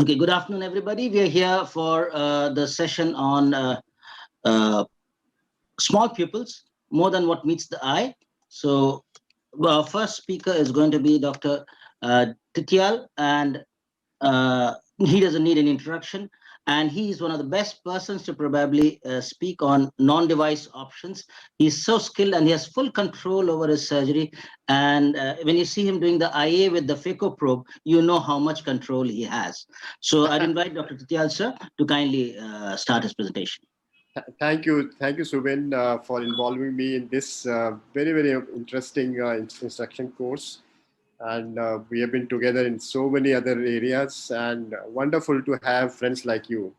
Okay, good afternoon, everybody. We are here for the session on uh, small pupils, more than what meets the eye. So, our first speaker is going to be Dr. Tityal, and he doesn't need any introduction. And he is one of the best persons to probably speak on non-device options. He's so skilled and he has full control over his surgery. And when you see him doing the IA with the phaco probe, you know how much control he has. So I'd invite Dr. Tityal, sir, to kindly start his presentation. Thank you, Subin, for involving me in this very interesting instruction course. And we have been together in so many other areas, and wonderful to have friends like you.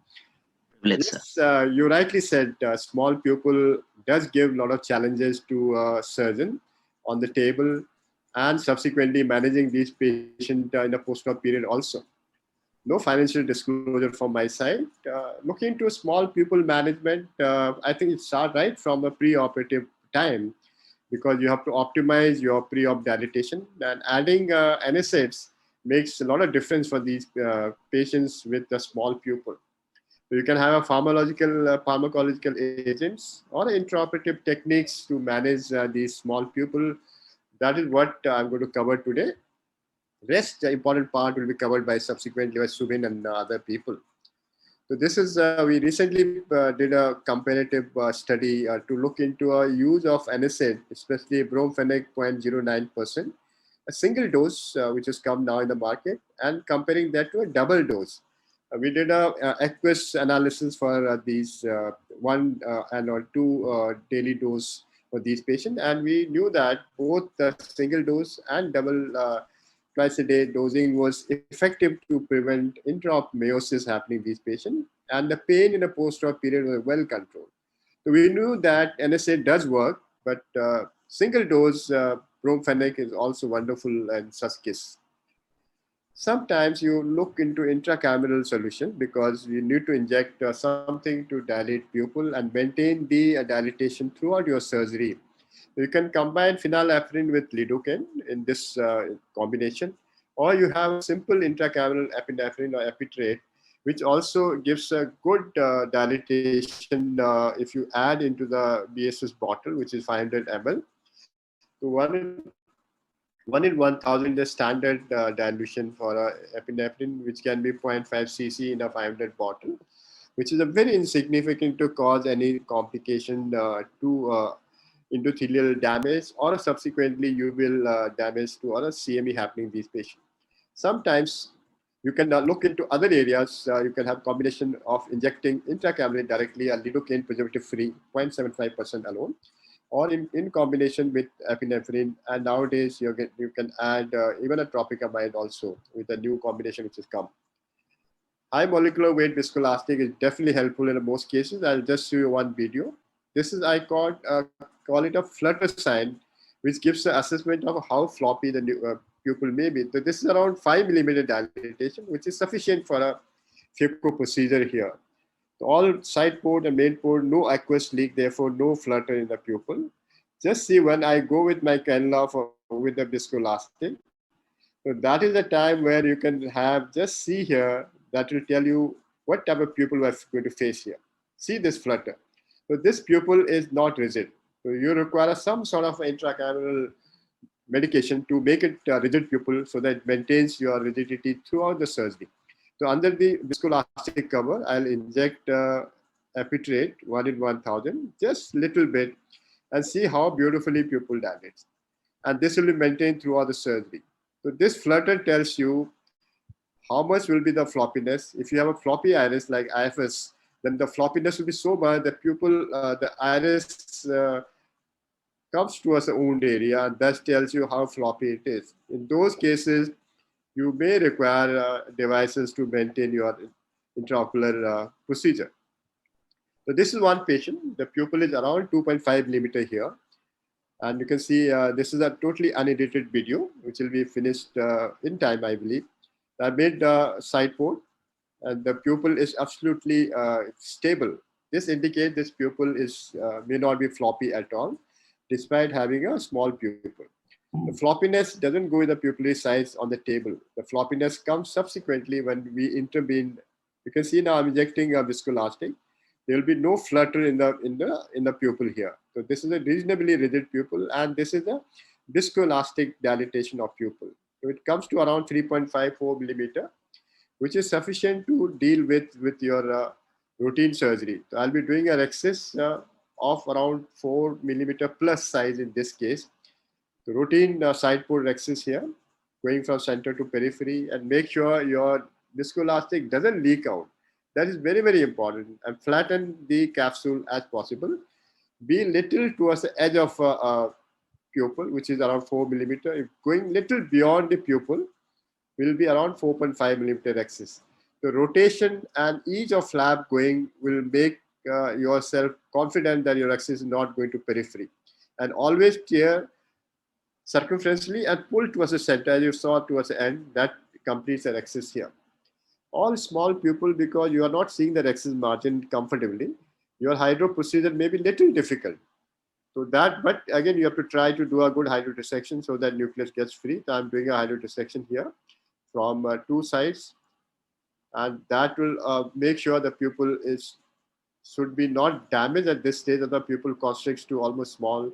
Privilege, sir. Yes, you rightly said. Small pupil does give a lot of challenges to a surgeon on the table, and subsequently managing these patients in a post-op period also. No financial disclosure from my side. Looking into small pupil management, I think it starts right from a pre-operative time, because you have to optimize your pre-op dilatation, and adding NSAIDs makes a lot of difference for these patients with a small pupil. So you can have a pharmacological agents or intraoperative techniques to manage these small pupil. That is what I'm going to cover today. Rest, the important part, will be covered by subsequently by Subin and other people. So this is, we recently did a comparative study to look into a use of NSAID, especially bromfenac 0.09%, a single dose, which has come now in the market, and comparing that to a double dose. We did a Equus analysis for these one and or two daily dose for these patients, and we knew that both the single dose and double twice a day dosing was effective to prevent intra-op meiosis happening in these patients, and the pain in a post-op period was well controlled. So we knew that NSAID does work, but single dose bromfenac is also wonderful in such case. Sometimes you look into intracameral solution because you need to inject something to dilate pupil and maintain the dilatation throughout your surgery. You can combine phenylephrine with lidocaine in this combination, or you have a simple intracameral epinephrine or epitrate, which also gives a good dilatation if you add into the BSS bottle, which is 500 ml. So one in 1000 the standard dilution for epinephrine, which can be 0.5 cc in a 500 bottle, which is a very insignificant to cause any complication to endothelial damage or subsequently you will damage to other CME happening in these patients. Sometimes you can look into other areas. You can have combination of injecting intracamerally directly a lidocaine preservative free 0.75% alone, or in combination with epinephrine. And nowadays you can add even a tropicamide also with a new combination which has come. High molecular weight viscoelastic is definitely helpful in most cases. I'll just show you one video. This is, I call it a flutter sign, which gives an assessment of how floppy the pupil may be. So this is around 5 millimeter dilatation, which is sufficient for a phaco procedure here. So all side port and main port, no aqueous leak, therefore no flutter in the pupil. Just see when I go with my cannula with the viscoelastic. So that is the time where you can have, just see here, that will tell you what type of pupil we're going to face here. See this flutter. So this pupil is not rigid. So you require some sort of intracameral medication to make it a rigid pupil so that it maintains your rigidity throughout the surgery. So under the viscoelastic cover, I'll inject epitrate 1 in 1000, just little bit, and see how beautifully pupil dilates. And this will be maintained throughout the surgery. So this flutter tells you how much will be the floppiness. If you have a floppy iris like IFS, then the floppiness will be so much that pupil, the iris comes towards the wound area, and thus tells you how floppy it is. In those cases, you may require devices to maintain your intraocular procedure. So this is one patient. The pupil is around 2.5 millimeter here. And you can see this is a totally unedited video, which will be finished in time, I believe. I made the side port, and the pupil is absolutely stable. This indicates this pupil is may not be floppy at all, despite having a small pupil. The floppiness doesn't go with the pupillary size on the table. The floppiness comes subsequently when we intervene. You can see now I'm injecting a viscoelastic. There will be no flutter in the pupil here. So this is a reasonably rigid pupil, and this is a viscoelastic dilatation of pupil. So it comes to around 3.54 millimeter, which is sufficient to deal with your routine surgery. So I'll be doing a rhexis of around 4 millimeter plus size in this case. The routine side port rhexis here, going from center to periphery, and make sure your viscoelastic doesn't leak out. That is very, very important. And flatten the capsule as possible. Be little towards the edge of pupil, which is around 4 millimeter. If going little beyond the pupil, will be around 4.5 millimeter rhexis. The rotation and ease of flap going will make yourself confident that your rhexis is not going to periphery. And always tear circumferentially and pull towards the center, as you saw towards the end. That completes the rhexis here. All small pupil, because you are not seeing the rhexis margin comfortably, your hydro procedure may be little difficult. So that, but again, you have to try to do a good hydrodissection so that nucleus gets free. So I'm doing a hydrodissection here from two sides, and that will make sure the pupil should be not damaged at this stage, that the pupil constricts to almost small.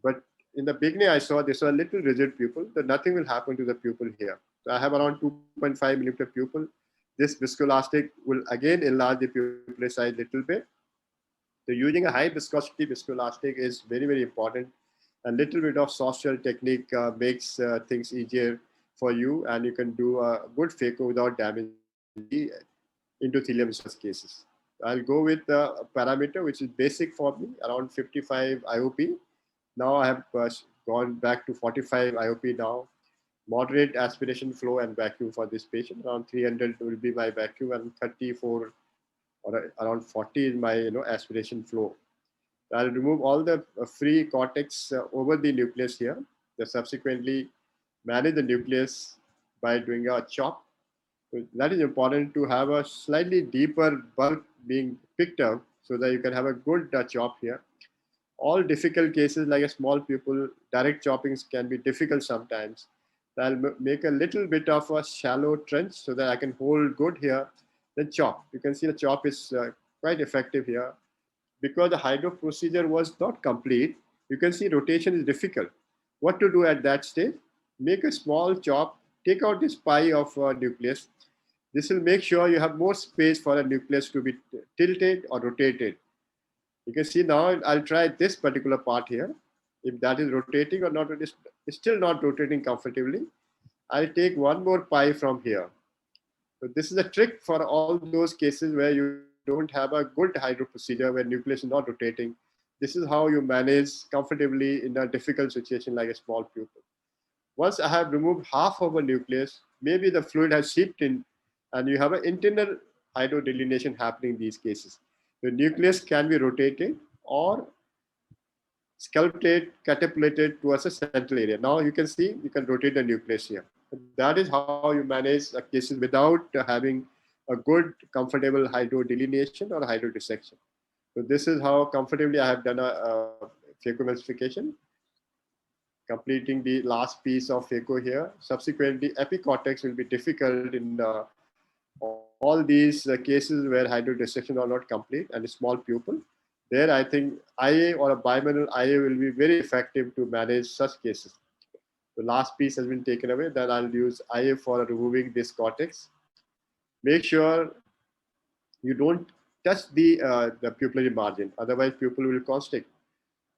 But in the beginning, I saw this was a little rigid pupil, that nothing will happen to the pupil here. So I have around 2.5 millimeter pupil. This viscoelastic will again enlarge the pupillary size a little bit. So using a high viscosity viscoelastic is very, very important. A little bit of soft shell technique makes things easier for you, and you can do a good phaco without damaging the endothelium in such cases. I'll go with the parameter, which is basic for me, around 55 IOP. Now I have gone back to 45 IOP now. Moderate aspiration flow and vacuum for this patient. Around 300 will be my vacuum, and 34 or around 40 is my aspiration flow. I'll remove all the free cortex over the nucleus here. Then subsequently manage the nucleus by doing a chop. So that is important to have a slightly deeper bulk being picked up so that you can have a good chop here. All difficult cases like a small pupil, direct choppings can be difficult sometimes. So I'll make a little bit of a shallow trench so that I can hold good here. Then chop. You can see the chop is quite effective here. Because the hydro procedure was not complete, you can see rotation is difficult. What to do at that stage? Make a small chop, take out this pie of nucleus. This will make sure you have more space for a nucleus to be tilted or rotated. You can see now I'll try this particular part here. If that is rotating or not, it's still not rotating comfortably. I'll take one more pie from here. So this is a trick for all those cases where you don't have a good hydro procedure, where nucleus is not rotating. This is how you manage comfortably in a difficult situation like a small pupil. Once I have removed half of a nucleus, maybe the fluid has seeped in, and you have an internal hydrodelineation happening in these cases. The nucleus can be rotated or sculpted, catapulted towards a central area. Now you can see, you can rotate the nucleus here. That is how you manage cases without having a good, comfortable hydrodelineation or hydrodissection. So this is how comfortably I have done a phacoemulsification, completing the last piece of phaco here. Subsequently, epicortex will be difficult in all these cases where hydrodissection are not complete and a small pupil. There, I think IA or a bimanual IA will be very effective to manage such cases. The last piece has been taken away. Then I'll use IA for removing this cortex. Make sure you don't touch the pupillary margin, otherwise pupil will constrict.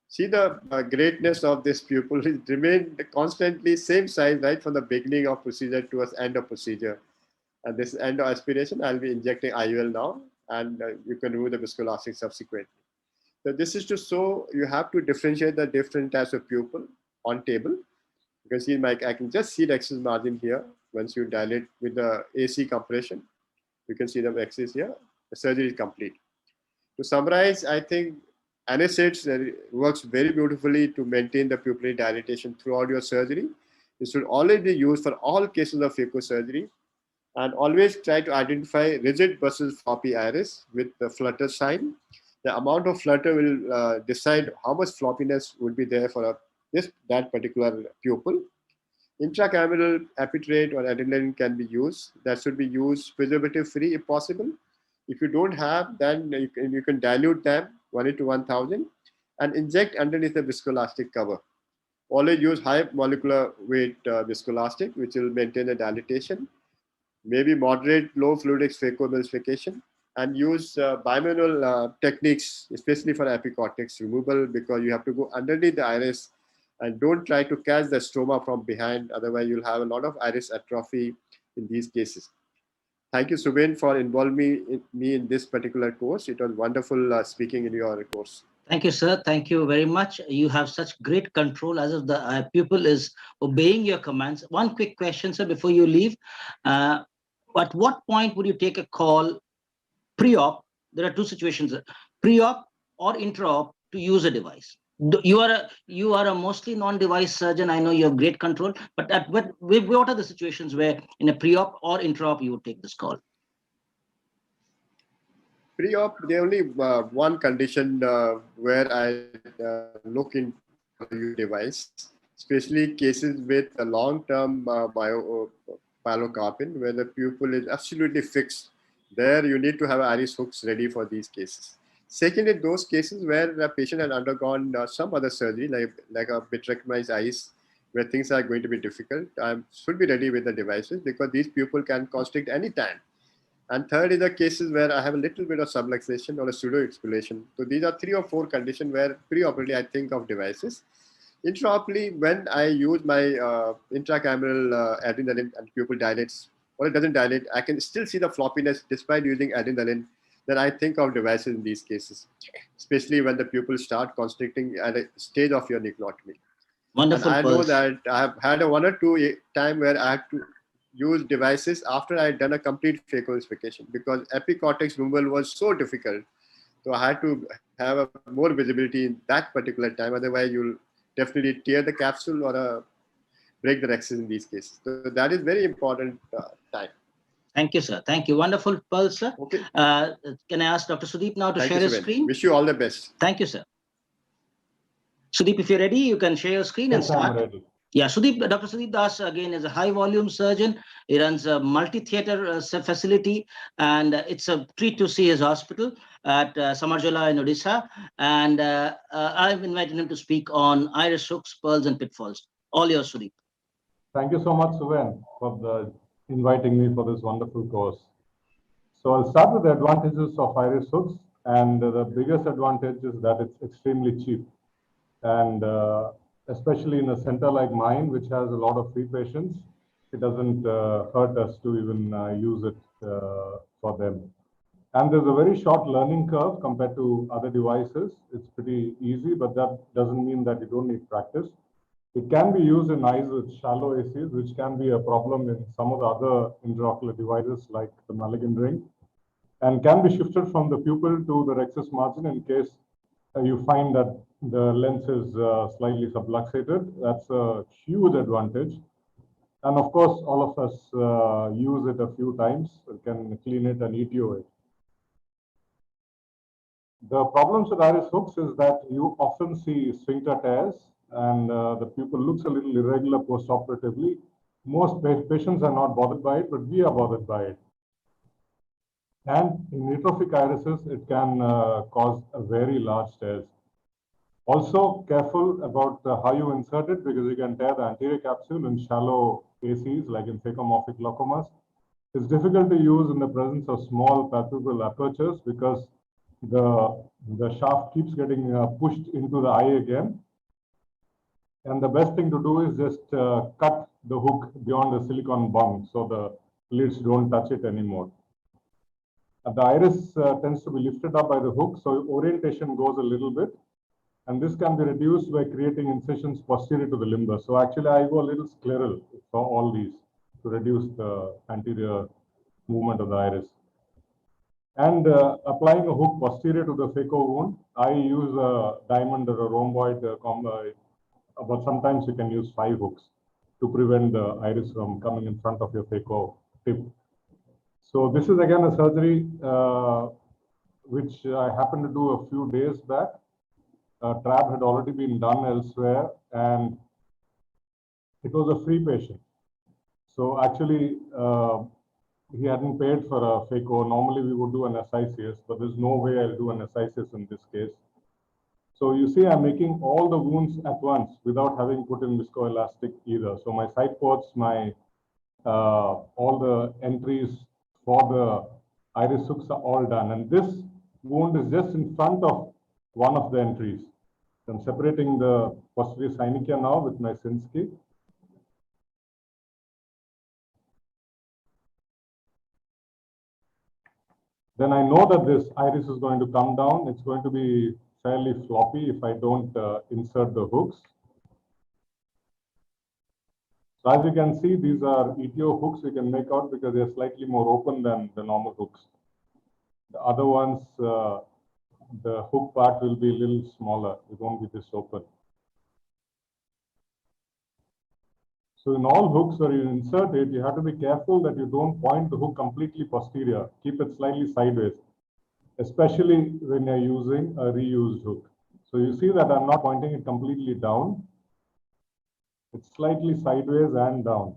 See the greatness of this pupil. It remained constantly same size right from the beginning of procedure towards end of procedure. And this end of aspiration, I'll be injecting IUL now, and you can remove the viscoelastic subsequently. So this is to show you have to differentiate the different types of pupil on table. You can see I can just see the axis margin here. Once you dilate with the AC compression, you can see the axis here. The surgery is complete. To summarize, I think NSAIDs works very beautifully to maintain the pupillary dilatation throughout your surgery. This should always be used for all cases of phaco surgery, and always try to identify rigid versus floppy iris with the flutter sign. The amount of flutter will decide how much floppiness would be there for a that particular pupil. Intracameral epitrate or adrenaline can be used. That should be used preservative-free if possible. If you don't have, then you can dilute them 1:1000 and inject underneath the viscoelastic cover. Always use high molecular weight viscoelastic, which will maintain the dilatation. Maybe moderate low fluidics phacoemulsification, and use bimanual techniques, especially for epicortex removal, because you have to go underneath the iris and don't try to catch the stroma from behind. Otherwise, you'll have a lot of iris atrophy in these cases. Thank you, Suben, for involving me in this particular course. It was wonderful speaking in your course. Thank you, sir. Thank you very much. You have such great control as if the pupil is obeying your commands. One quick question, sir, before you leave. At what point would you take a call pre-op? There are two situations, pre-op or intra-op, to use a device. You are a mostly non-device surgeon. I know you have great control, but what are the situations where in a pre-op or intra-op you would take this call? Pre-op, there only one condition where I look into your device, especially cases with a long-term pilocarpine, where the pupil is absolutely fixed. There, you need to have iris hooks ready for these cases. Second, in those cases where the patient has undergone some other surgery, like a vitrectomized eyes, where things are going to be difficult, I should be ready with the devices, because these pupils can constrict any time. And third is the cases where I have a little bit of subluxation or a pseudo-exfoliation. So these are 3 or 4 conditions where pre-operatively I think of devices. Intraoperatively, when I use my intracameral adrenaline and pupil dilates, or it doesn't dilate, I can still see the floppiness despite using adrenaline. Then I think of devices in these cases, especially when the pupils start constricting at a stage of your necrotomy. Wonderful. And I know that I have had a 1 or 2 time where I had to use devices after I had done a complete phacoemulsification, because epicortex removal was so difficult. So I had to have a more visibility in that particular time. Otherwise, you'll definitely tear the capsule or break the rhexis in these cases. So that is very important time. Thank you, sir. Thank you. Wonderful, Pearl, sir. Okay. Can I ask Dr. Sudeep now to share his screen? Wish you all the best. Thank you, sir. Sudeep, if you're ready, you can share your screen and start. I'm ready. Yeah, Dr. Sudeep Das, again, is a high-volume surgeon. He runs a multi-theater facility, and it's a treat to see his hospital at Samarjala in Odisha. And I've invited him to speak on iris hooks, pearls, and pitfalls. All yours, Sudeep. Thank you so much, Suven, for inviting me for this wonderful course. So I'll start with the advantages of iris hooks, and the biggest advantage is that it's extremely cheap. And especially in a center like mine, which has a lot of free patients, it doesn't hurt us to even use it for them. And there's a very short learning curve compared to other devices. It's pretty easy, but that doesn't mean that you don't need practice. It can be used in eyes with shallow ACs, which can be a problem in some of the other intraocular devices like the Mulligan ring, and can be shifted from the pupil to the rhexis margin in case you find that the lens is slightly subluxated. That's a huge advantage. And of course, all of us use it a few times. We can clean it and ETO it. The problems with iris hooks is that you often see sphincter tears, and the pupil looks a little irregular post-operatively. Most patients are not bothered by it, but we are bothered by it. And in atrophic irises, it can cause a very large tears. Also, careful about how you insert it, because you can tear the anterior capsule in shallow ACs, like in phacomorphic glaucomas. It's difficult to use in the presence of small palpebral apertures because the shaft keeps getting pushed into the eye again. And the best thing to do is just cut the hook beyond the silicone bung so the lids don't touch it anymore. The iris tends to be lifted up by the hook, so orientation goes a little bit. And this can be reduced by creating incisions posterior to the limbus. So actually, I go a little scleral for all these to reduce the anterior movement of the iris. And applying a hook posterior to the phaco wound, I use a diamond or a rhomboid combo, but sometimes you can use 5 hooks to prevent the iris from coming in front of your phaco tip. So this is again a surgery which I happened to do a few days back. trap had already been done elsewhere, and it was a free patient. So actually, he hadn't paid for a phaco. Normally, we would do an SICS, but there's no way I'll do an SICS in this case. So you see, I'm making all the wounds at once without having put in viscoelastic either. So my side ports, my all the entries for the iris hooks are all done. And this wound is just in front of one of the entries. So I'm separating the posterior synechia now with my Sinskey. Then I know that this iris is going to come down. It's going to be fairly floppy if I don't insert the hooks. So as you can see, these are ETO hooks you can make out because they're slightly more open than the normal hooks. The other ones, the hook part will be a little smaller. It won't be this open. So in all hooks where you insert it, you have to be careful that you don't point the hook completely posterior. Keep it slightly sideways, especially when you're using a reused hook. So you see that I'm not pointing it completely down. It's slightly sideways and down.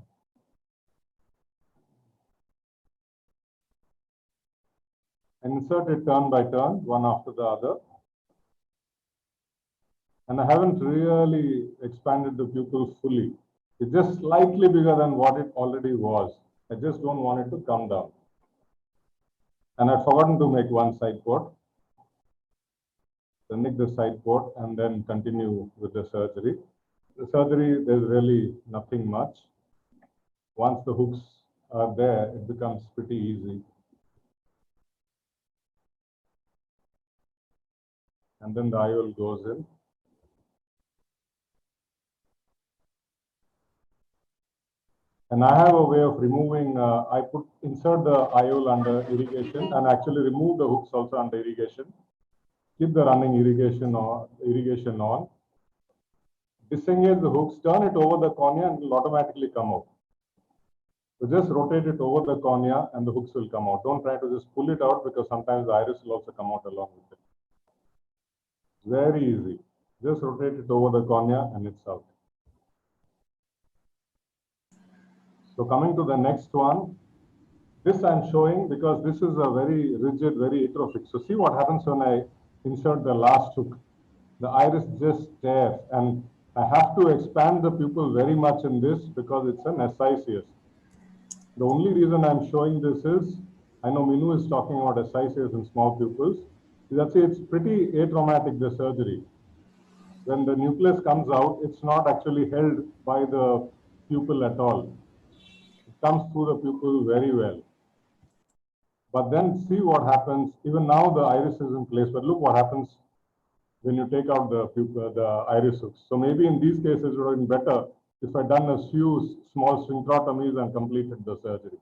And insert it turn by turn, one after the other. And I haven't really expanded the pupil fully. It's just slightly bigger than what it already was. I just don't want it to come down. And I've forgotten to make one side port. So make the side port and then continue with the surgery. The surgery, there's really nothing much. Once the hooks are there, it becomes pretty easy. And then the IOL goes in. And I have a way of removing, insert the IOL under irrigation and actually remove the hooks also under irrigation. Keep the running irrigation on. Disengage the hooks, turn it over the cornea and it will automatically come out. So just rotate it over the cornea and the hooks will come out. Don't try to just pull it out because sometimes the iris will also come out along with it. Very easy. Just rotate it over the cornea and it's out. So coming to the next one, this I'm showing because this is a very rigid, very atrophic. So see what happens when I insert the last hook. The iris just tears, and I have to expand the pupil very much in this because it's an SICS. The only reason I'm showing this is, I know Minu is talking about SICS in small pupils. That's it's pretty atraumatic, the surgery. When the nucleus comes out, it's not actually held by the pupil at all. It comes through the pupil very well. But then see what happens. Even now the iris is in place, but look what happens when you take out the iris hooks. So maybe in these cases it would have been better if I'd done a few small sphincterotomies and completed the surgery.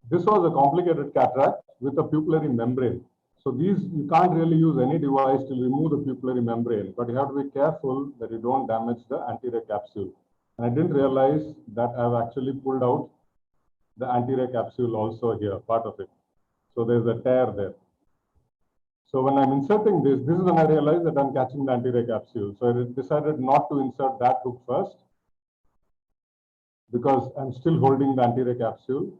This was a complicated cataract with a pupillary membrane. So these, you can't really use any device to remove the pupillary membrane, but you have to be careful that you don't damage the anterior capsule. And I didn't realize that I've actually pulled out the anterior capsule also here, part of it. So there's a tear there. So when I'm inserting this is when I realized that I'm catching the anterior capsule. So I decided not to insert that hook first because I'm still holding the anterior capsule.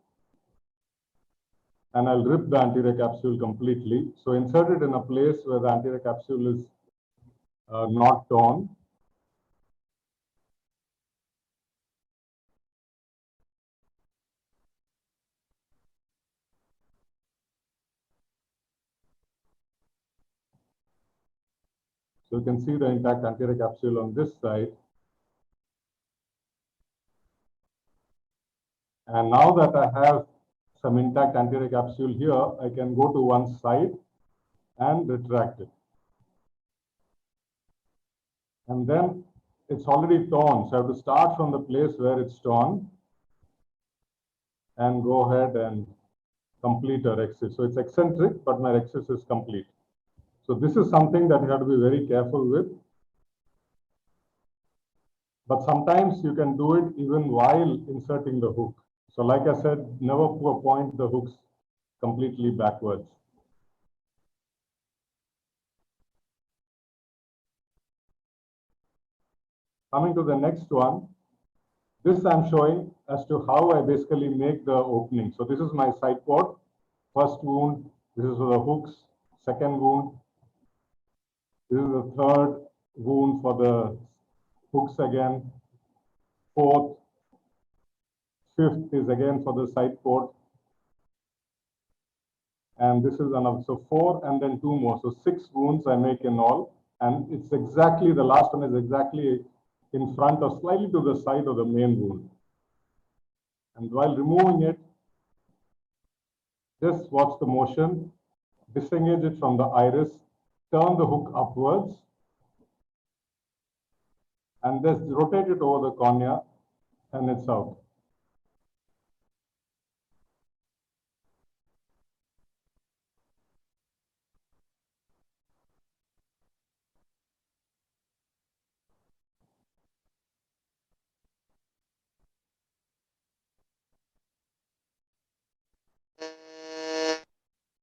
And I'll rip the anterior capsule completely. So insert it in a place where the anterior capsule is not torn. So you can see the intact anterior capsule on this side. And now that I have some intact anterior capsule here, I can go to one side and retract it. And then it's already torn. So I have to start from the place where it's torn and go ahead and complete a rhexis. So it's eccentric, but my rhexis is complete. So this is something that you have to be very careful with. But sometimes you can do it even while inserting the hook. So like I said, never point the hooks completely backwards. Coming to the next one, this I'm showing as to how I basically make the opening. So this is my side port, first wound, this is for the hooks, second wound, this is the third wound for the hooks again, fourth, fifth is again for the side port, and this is another, so 4 and then 2 more, so 6 wounds I make in all, and it's exactly, the last one is exactly in front or slightly to the side of the main wound. And while removing it, just watch the motion, disengage it from the iris, turn the hook upwards, and just rotate it over the cornea, and it's out.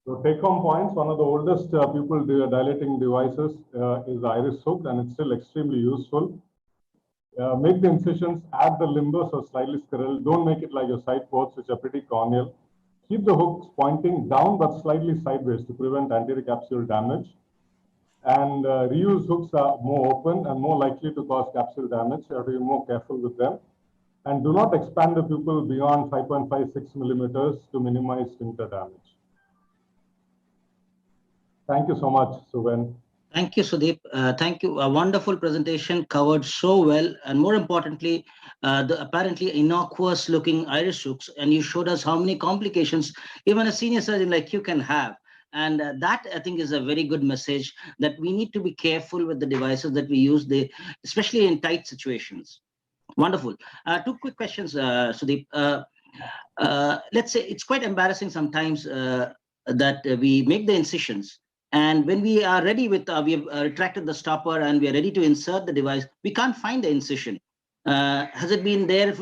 So take-home points, one of the oldest pupil dilating devices is the iris hook, and it's still extremely useful. Make the incisions at the limbus or slightly sterile. Don't make it like your side ports, which are pretty corneal. Keep the hooks pointing down but slightly sideways to prevent anterior capsule damage. And reuse hooks are more open and more likely to cause capsule damage. You have to be more careful with them. And do not expand the pupil beyond 5.56 millimeters to minimize sphincter damage. Thank you so much, Suven. Thank you, Sudeep. Thank you. A wonderful presentation, covered so well, and more importantly, the apparently innocuous looking iris hooks, and you showed us how many complications even a senior surgeon like you can have. And that, I think, is a very good message that we need to be careful with the devices that we use, especially in tight situations. Wonderful. 2 quick questions, Sudeep. Let's say it's quite embarrassing sometimes that we make the incisions, and when we are ready with, we have retracted the stopper and we are ready to insert the device, we can't find the incision. Has it been there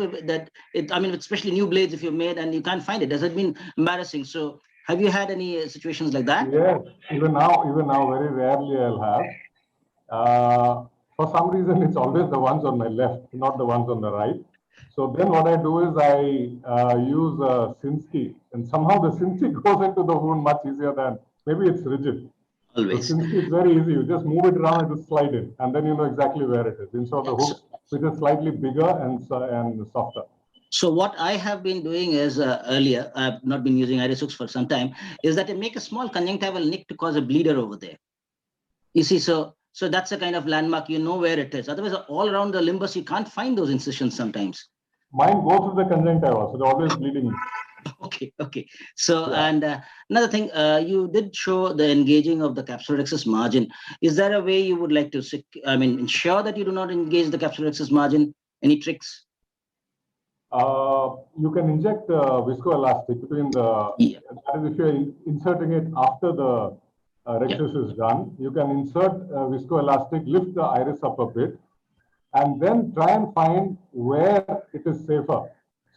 I mean, especially new blades if you've made and you can't find it, has it been embarrassing? So have you had any situations like that? Yes, even now, very rarely I'll have. For some reason, it's always the ones on my left, not the ones on the right. So then what I do is I use a Sinskey, and somehow the Sinskey goes into the wound much easier than, maybe it's rigid. Always. So Sinskey is very easy. You just move it around and just slide in, and then you know exactly where it is. Instead of the hooks, which is slightly bigger and softer. So what I have been doing is earlier, I've not been using iris hooks for some time, is that I make a small conjunctival nick to cause a bleeder over there. You see, so that's a kind of landmark, you know where it is. Otherwise, all around the limbus, you can't find those incisions sometimes. Mine go through the conjunctiva, so they're always bleeding. Okay. So, yeah. And another thing, you did show the engaging of the capsulorhexis margin. Is there a way you would like to, ensure that you do not engage the capsulorhexis margin? Any tricks? You can inject viscoelastic between the, yeah. That is if you're inserting it after the rhexis is done. You can insert viscoelastic, lift the iris up a bit, and then try and find where it is safer.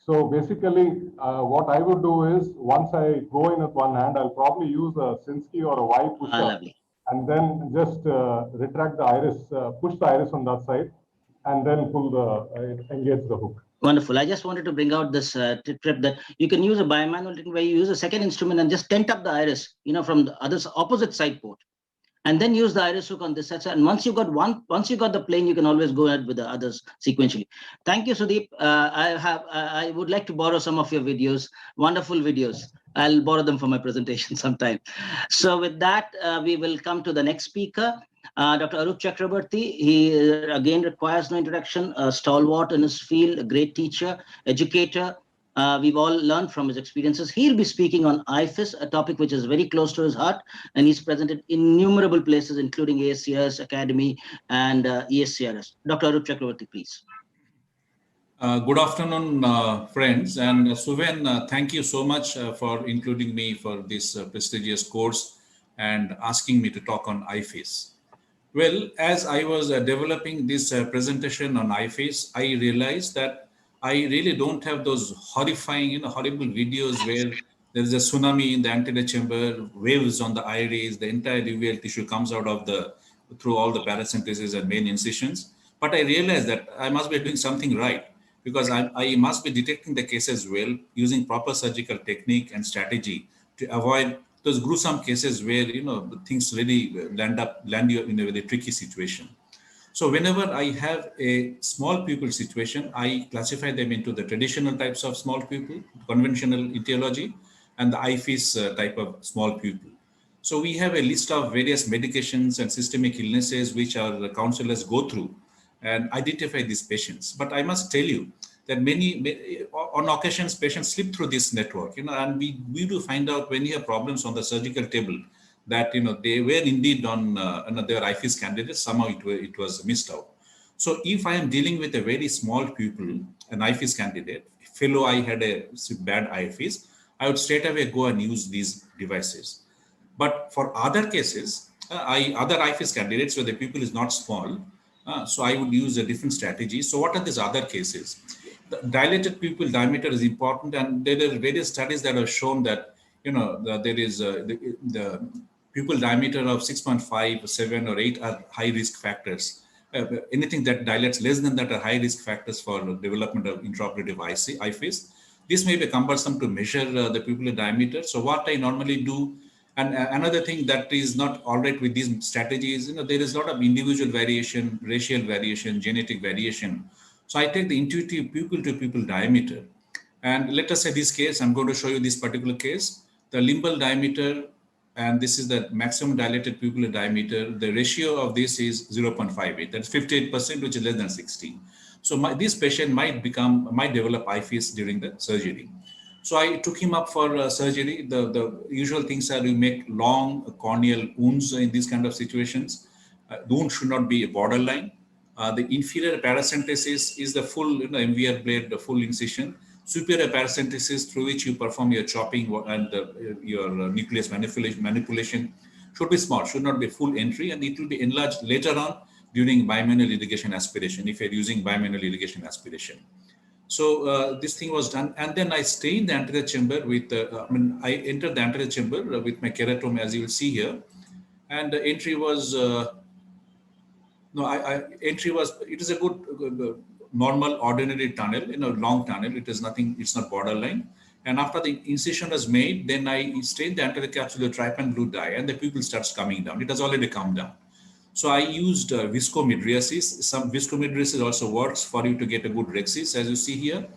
So basically, what I would do is, once I go in with one hand, I'll probably use a Sinskey or a Y pusher, and then just retract the iris, push the iris on that side, and then engage the hook. Wonderful. I just wanted to bring out this tip that you can use a bimanual technique where you use a second instrument and just tent up the iris, from the opposite side port, and then use the iris hook on this side. And once you got the plane, you can always go ahead with the others sequentially. Thank you, Sudeep. I would like to borrow some of your videos. Wonderful videos. I'll borrow them for my presentation sometime. So with that, we will come to the next speaker. Dr. Arup Chakraborty. He again requires no introduction, a stalwart in his field, a great teacher, educator. We've all learned from his experiences. He'll be speaking on IFIS, a topic which is very close to his heart, and he's presented in innumerable places, including ASCRS Academy and ESCRS. Dr. Arup Chakraborty, please. Good afternoon, friends. And Suven, thank you so much for including me for this prestigious course and asking me to talk on IFIS. Well, as I was developing this presentation on IFIS, I realized that I really don't have those horrifying, horrible videos where there's a tsunami in the anterior chamber, waves on the iris, the entire uveal tissue comes out of through all the paracentesis and main incisions. But I realized that I must be doing something right, because I must be detecting the cases well, using proper surgical technique and strategy to avoid those gruesome cases where, the things really land you in a very tricky situation. So whenever I have a small pupil situation, I classify them into the traditional types of small pupil, conventional etiology, and the IFIS type of small pupil. So we have a list of various medications and systemic illnesses which our counselors go through and identify these patients. But I must tell you that on occasions, patients slip through this network, and we do find out when you have problems on the surgical table that, they were indeed on their IFIS candidates, somehow it was missed out. So if I am dealing with a very small pupil, an IFIS candidate, fellow I had a bad IFIS, I would straight away go and use these devices. But for other cases, other IFIS candidates where the pupil is not small, so I would use a different strategy. So what are these other cases? The dilated pupil diameter is important, and there are various studies that have shown that, there is the pupil diameter of 6.5, 7, or 8 are high risk factors. Anything that dilates less than that are high risk factors for development of intraoperative IFIS. This may be cumbersome to measure the pupil diameter. So what I normally do, and another thing that is not all right with these strategies, there is a lot of individual variation, racial variation, genetic variation. So I take the intuitive pupil to pupil diameter. And let us say this case, I'm going to show you this particular case, the limbal diameter, and this is the maximum dilated pupillar diameter. The ratio of this is 0.58. That's 58%, which is less than 16. So this patient might develop IFIS during the surgery. So I took him up for surgery. The usual things are you make long corneal wounds in these kind of situations. The wound should not be a borderline. The inferior paracentesis is the full MVR blade, the full incision. Superior paracentesis, through which you perform your chopping and your nucleus manipulation, should be small, should not be full entry, and it will be enlarged later on during bimanual irrigation aspiration, if you're using bimanual irrigation aspiration. So this thing was done, and then I stay in the anterior chamber with, I entered the anterior chamber with my keratome, as you will see here, and the entry was, it is a good, normal ordinary tunnel, long tunnel. It is nothing, it's not borderline. And after the incision was made, then I stained the anterior capsule with trypan blue dye, and the pupil starts coming down. It has already come down. So I used viscomydriasis. Some viscomydriasis also works for you to get a good rhexis, as you see here.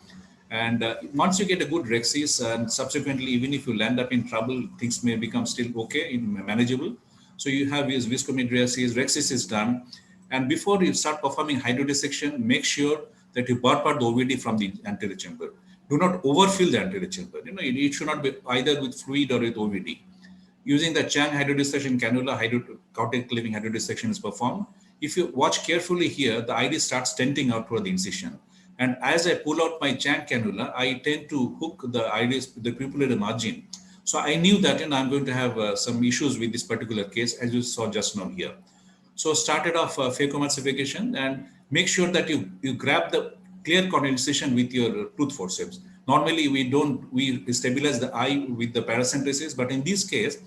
And once you get a good rhexis, and subsequently, even if you land up in trouble, things may become still okay, manageable. So you have used viscomydriasis, rhexis is done. And before you start performing hydrodissection, make sure that you burp out the OVD from the anterior chamber. Do not overfill the anterior chamber. It should not be either with fluid or with OVD. Using the Chang hydrodissection cannula, caudate cleaving hydrodissection is performed. If you watch carefully here, the iris starts tenting out toward the incision. And as I pull out my Chang cannula, I tend to hook the iris, the pupillary margin. So I knew that I'm going to have some issues with this particular case, as you saw just now here. So started off phacoemulsification, and make sure that you grab the clear corneal incision with your tooth forceps. Normally we stabilize the eye with the paracentesis, but in this case,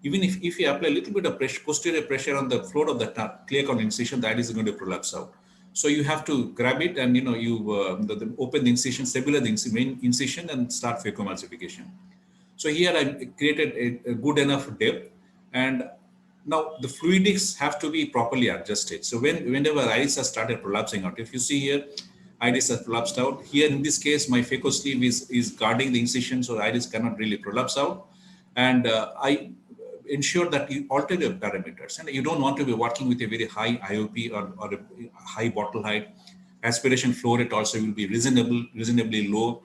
even if you apply a little bit of pressure, posterior pressure on the floor of the clear corneal incision, the iris is going to prolapse out. So you have to grab it, and open the incision, stabilize the main incision, and start phacoemulsification. So here I created a good enough depth, and now the fluidics have to be properly adjusted. So whenever iris has started prolapsing out, if you see here, iris has prolapsed out. Here in this case, my phaco sleeve is guarding the incision, so iris cannot really prolapse out. And I ensure that you alter your parameters, and you don't want to be working with a very high IOP or a high bottle height. Aspiration flow rate also will be reasonably low.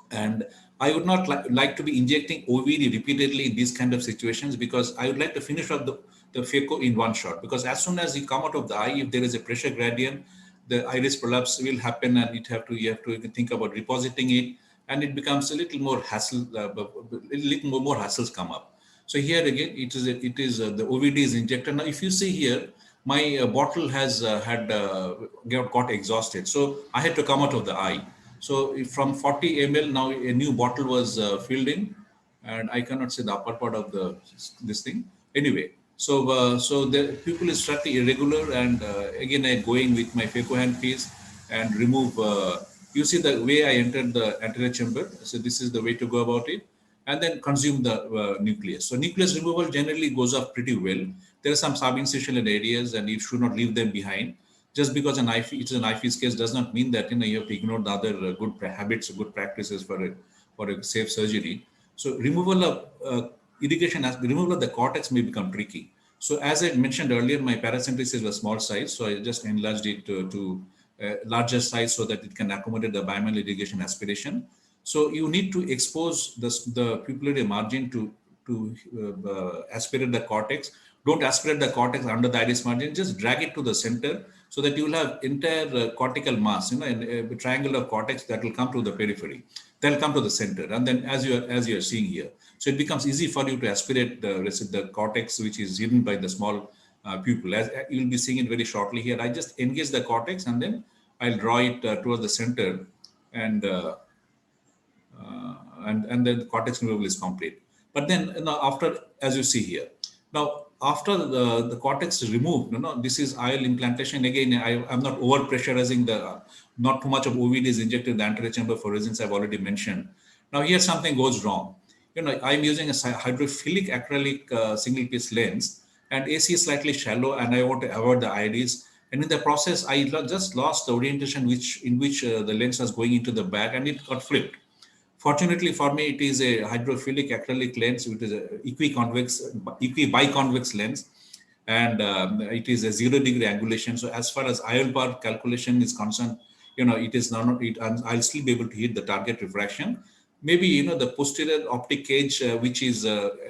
And I would not like to be injecting OVD repeatedly in these kind of situations, because I would like to finish up the phaco in one shot. Because as soon as you come out of the eye, if there is a pressure gradient, the iris prolapse will happen, and you have to think about repositing it, and it becomes a little more hassle. A little more hassles come up. So here again, it is the OVD is injected. Now, if you see here, my bottle has got exhausted, so I had to come out of the eye. So from 40 ml, now a new bottle was filled in, and I cannot see the upper part of this thing. Anyway, So the pupil is slightly irregular, and again I'm going with my phaco handpiece and remove. You see the way I entered the anterior chamber. So this is the way to go about it, and then consume the nucleus. So nucleus removal generally goes off pretty well. There are some subincisional areas, and you should not leave them behind. Just because it's an IFES case does not mean that you have to ignore the other good habits, good practices for a safe surgery. So removal of removal of the cortex may become tricky. So as I mentioned earlier, my paracentesis was small size, so I just enlarged it to larger size so that it can accommodate the bimanual irrigation aspiration. So you need to expose the pupillary margin to aspirate the cortex. Don't aspirate the cortex under the iris margin, just drag it to the center so that you will have entire cortical mass, a triangular cortex that will come to the periphery. They'll come to the center, and then as you are seeing here, so it becomes easy for you to aspirate the cortex, which is hidden by the small pupil. As you will be seeing it very shortly here, I just engage the cortex and then I'll draw it towards the center, and then the cortex removal is complete. But then after, as you see here, now after the cortex is removed, this is IL implantation. Again, I'm not over pressurizing not too much of OVD is injected in the anterior chamber for reasons I've already mentioned. Now here something goes wrong. I'm using a hydrophilic acrylic single piece lens, and AC is slightly shallow, and I want to avoid the iris. And in the process, I just lost the orientation in which the lens was going into the bag, and it got flipped. Fortunately for me, it is a hydrophilic acrylic lens, which is an equi-biconvex lens, and it is a 0-degree angulation. So as far as IL bar calculation is concerned, it is not. I'll still be able to hit the target refraction. Maybe the posterior optic cage, which is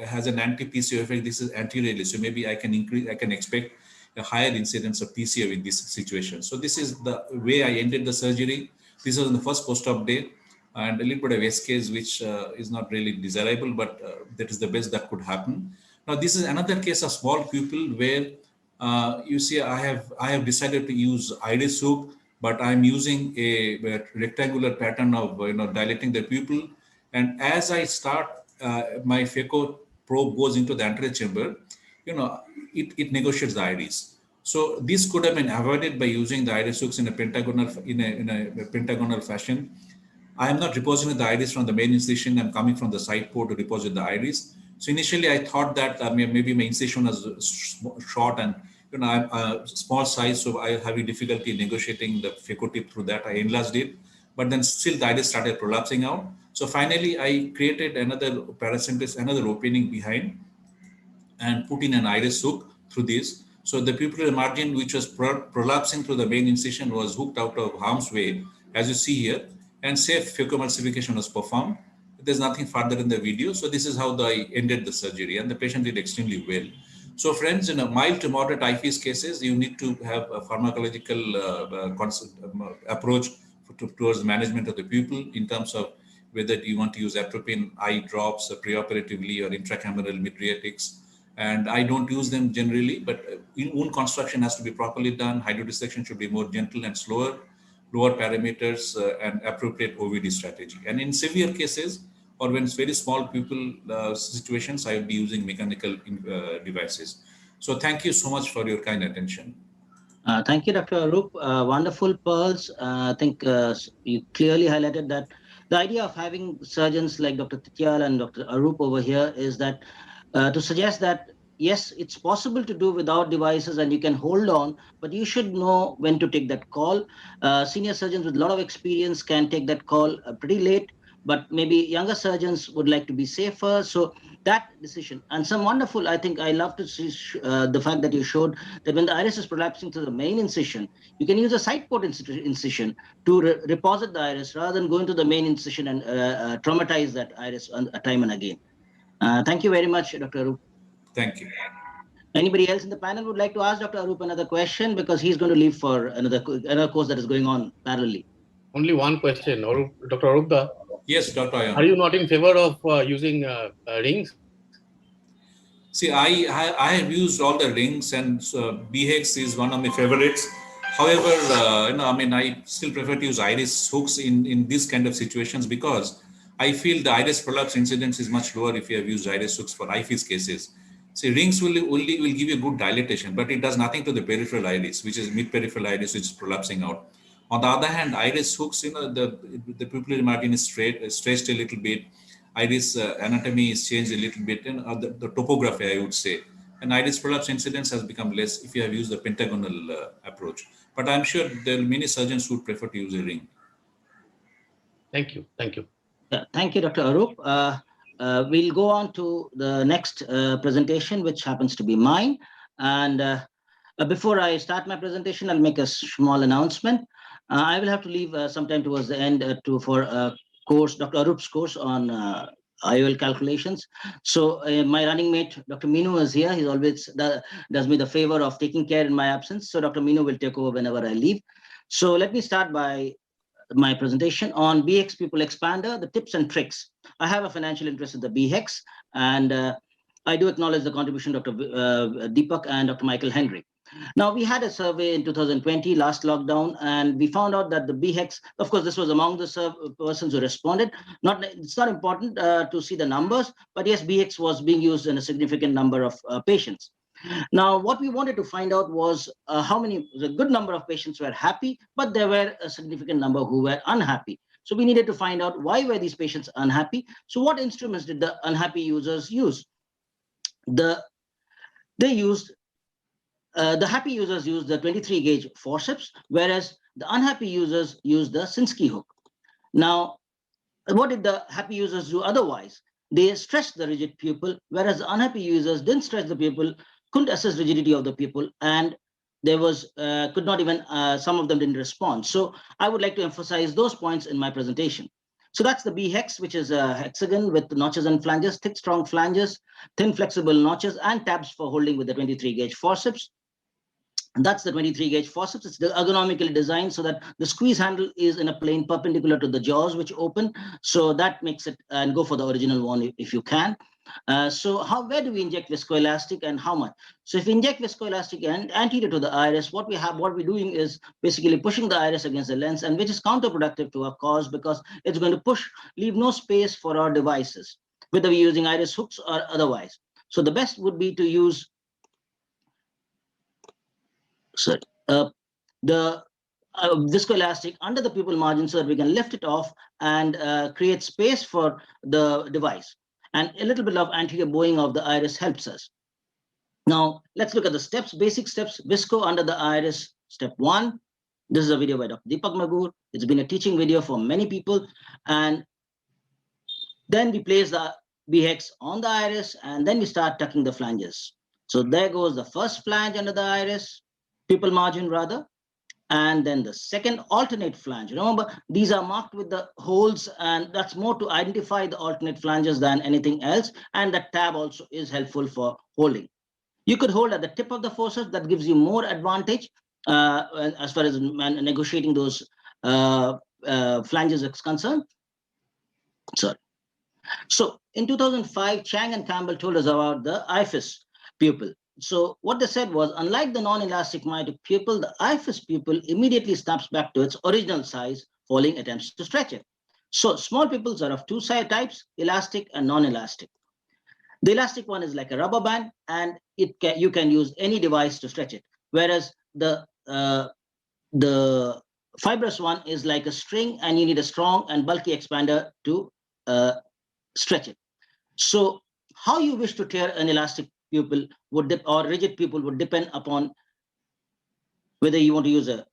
has an anti-PCO effect. This is anteriorly, so maybe I can expect a higher incidence of PCO in this situation. So this is the way I ended the surgery. This was on the first post-op day, and a little bit of S case, which is not really desirable, but that is the best that could happen. Now, this is another case of small pupil where you see I have decided to use iris hook, but I'm using a rectangular pattern of dilating the pupil. And as I start, my phaco probe goes into the anterior chamber, it negotiates the iris. So this could have been avoided by using the iris hooks in a pentagonal fashion. I am not depositing the iris from the main incision. I'm coming from the side port to deposit the iris. So initially, I thought that maybe my incision was short and I'm small size, so I having difficulty negotiating the phaco tip through that. I enlarged it, but then still the iris started prolapsing out. So finally, I created another paracentesis, another opening behind, and put in an iris hook through this. So the pupillary margin, which was prolapsing through the main incision, was hooked out of harm's way, as you see here, and safe phacoemulsification was performed. There's nothing further in the video. So this is how I ended the surgery, and the patient did extremely well. So friends, in a mild to moderate IFES cases, you need to have a pharmacological approach towards management of the pupil in terms of whether you want to use atropine eye drops preoperatively or intracameral mydriatics. And I don't use them generally, but wound construction has to be properly done. Hydrodissection should be more gentle and slower, lower parameters, and appropriate OVD strategy. And in severe cases, or when it's very small pupil situations, I will be using mechanical devices. So thank you so much for your kind attention. Thank you, Dr. Arup. Wonderful pearls. I think you clearly highlighted that the idea of having surgeons like Dr. Tityal and Dr. Arup over here is that to suggest that, yes, it's possible to do without devices and you can hold on, but you should know when to take that call. Senior surgeons with a lot of experience can take that call pretty late, but maybe younger surgeons would like to be safer. So that decision, and some wonderful, I think I love to see the fact that you showed that when the iris is prolapsing to the main incision, you can use a side port incision to reposit the iris rather than going to the main incision and traumatize that iris time and again. Thank you very much, Dr. Arup. Thank you. Anybody else in the panel would like to ask Dr. Arup another question, because he's going to leave for another course that is going on parallelly. Only one question, Dr. Arupda. Yes, Dr. Ayan. Are you not in favor of using rings? See, I have used all the rings, and BHEX is one of my favorites. However, I still prefer to use iris hooks in these kind of situations, because I feel the iris prolapse incidence is much lower if you have used iris hooks for IFES cases. See, rings will give you good dilatation, but it does nothing to the peripheral iris, which is mid-peripheral iris, which is prolapsing out. On the other hand, iris hooks, the pupillary margin is stretched a little bit. Iris anatomy is changed a little bit, and the topography, I would say. And iris prolapse incidence has become less if you have used the pentagonal approach. But I'm sure there are many surgeons who would prefer to use a ring. Thank you. Thank you. Thank you, Dr. Arup. We'll go on to the next presentation, which happens to be mine. And before I start my presentation, I'll make a small announcement. I will have to leave sometime towards the end for a course, Dr. Arup's course on IOL calculations. So my running mate, Dr. Minu, is here. He always does me the favor of taking care in my absence. So Dr. Minu will take over whenever I leave. So let me start by my presentation on BHEX Pupil Expander, the tips and tricks. I have a financial interest in the BHEX, and I do acknowledge the contribution of Dr. Deepak and Dr. Michael Henry. Now, we had a survey in 2020, last lockdown, and we found out that the BHEX, of course, this was among the persons who responded. It's not important to see the numbers, but yes, BHEX was being used in a significant number of patients. Now, what we wanted to find out was a good number of patients were happy, but there were a significant number who were unhappy. So we needed to find out why were these patients unhappy. So what instruments did the unhappy users use? The happy users used the 23 gauge forceps, whereas the unhappy users used the Sinskey hook. Now, what did the happy users do otherwise? They stretched the rigid pupil, whereas the unhappy users didn't stretch the pupil, couldn't assess rigidity of the pupil, and there was could not even some of them didn't respond. So I would like to emphasize those points in my presentation. So that's the BHEX, which is a hexagon with notches and flanges, thick, strong flanges, thin, flexible notches, and tabs for holding with the 23 gauge forceps. That's the 23 gauge forceps. It's ergonomically designed so that the squeeze handle is in a plane perpendicular to the jaws, which open. So that makes it, and go for the original one if you can. So where do we inject viscoelastic and how much? So if we inject viscoelastic and anterior to the iris, what we're doing is basically pushing the iris against the lens, and which is counterproductive to our cause because it's going to leave no space for our devices, whether we're using iris hooks or otherwise. So the best would be to use the viscoelastic under the pupil margin so that we can lift it off and create space for the device. And a little bit of anterior bowing of the iris helps us. Now, let's look at the steps, basic steps. Visco under the iris, step 1. This is a video by Dr. Deepak Magur. It's been a teaching video for many people. And then we place the BHEX on the iris, and then we start tucking the flanges. So there goes the first flange under the iris, pupil margin rather, and then the second alternate flange. Remember, these are marked with the holes, and that's more to identify the alternate flanges than anything else. And the tab also is helpful for holding. You could hold at the tip of the forceps. That gives you more advantage as far as negotiating those flanges is concerned. Sorry. So in 2005, Chang and Campbell told us about the IFIS pupil. So what they said was, unlike the non-elastic myotic pupil, the IFIS pupil immediately snaps back to its original size following attempts to stretch it. So small pupils are of two types, elastic and non-elastic. The elastic one is like a rubber band, and you can use any device to stretch it. Whereas the fibrous one is like a string, and you need a strong and bulky expander to stretch it. So how you wish to tear an elastic pupil or rigid pupil would depend upon whether you want to use a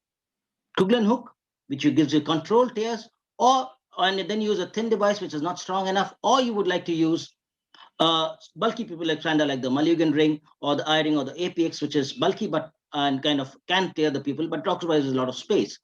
Coughlin hook, which gives you controlled tears, and then use a thin device which is not strong enough, or you would like to use a bulky pupil expander like the Mulligan ring or the I-ring or the APX, which is bulky but and kind of can tear the pupil but occupies a lot of space.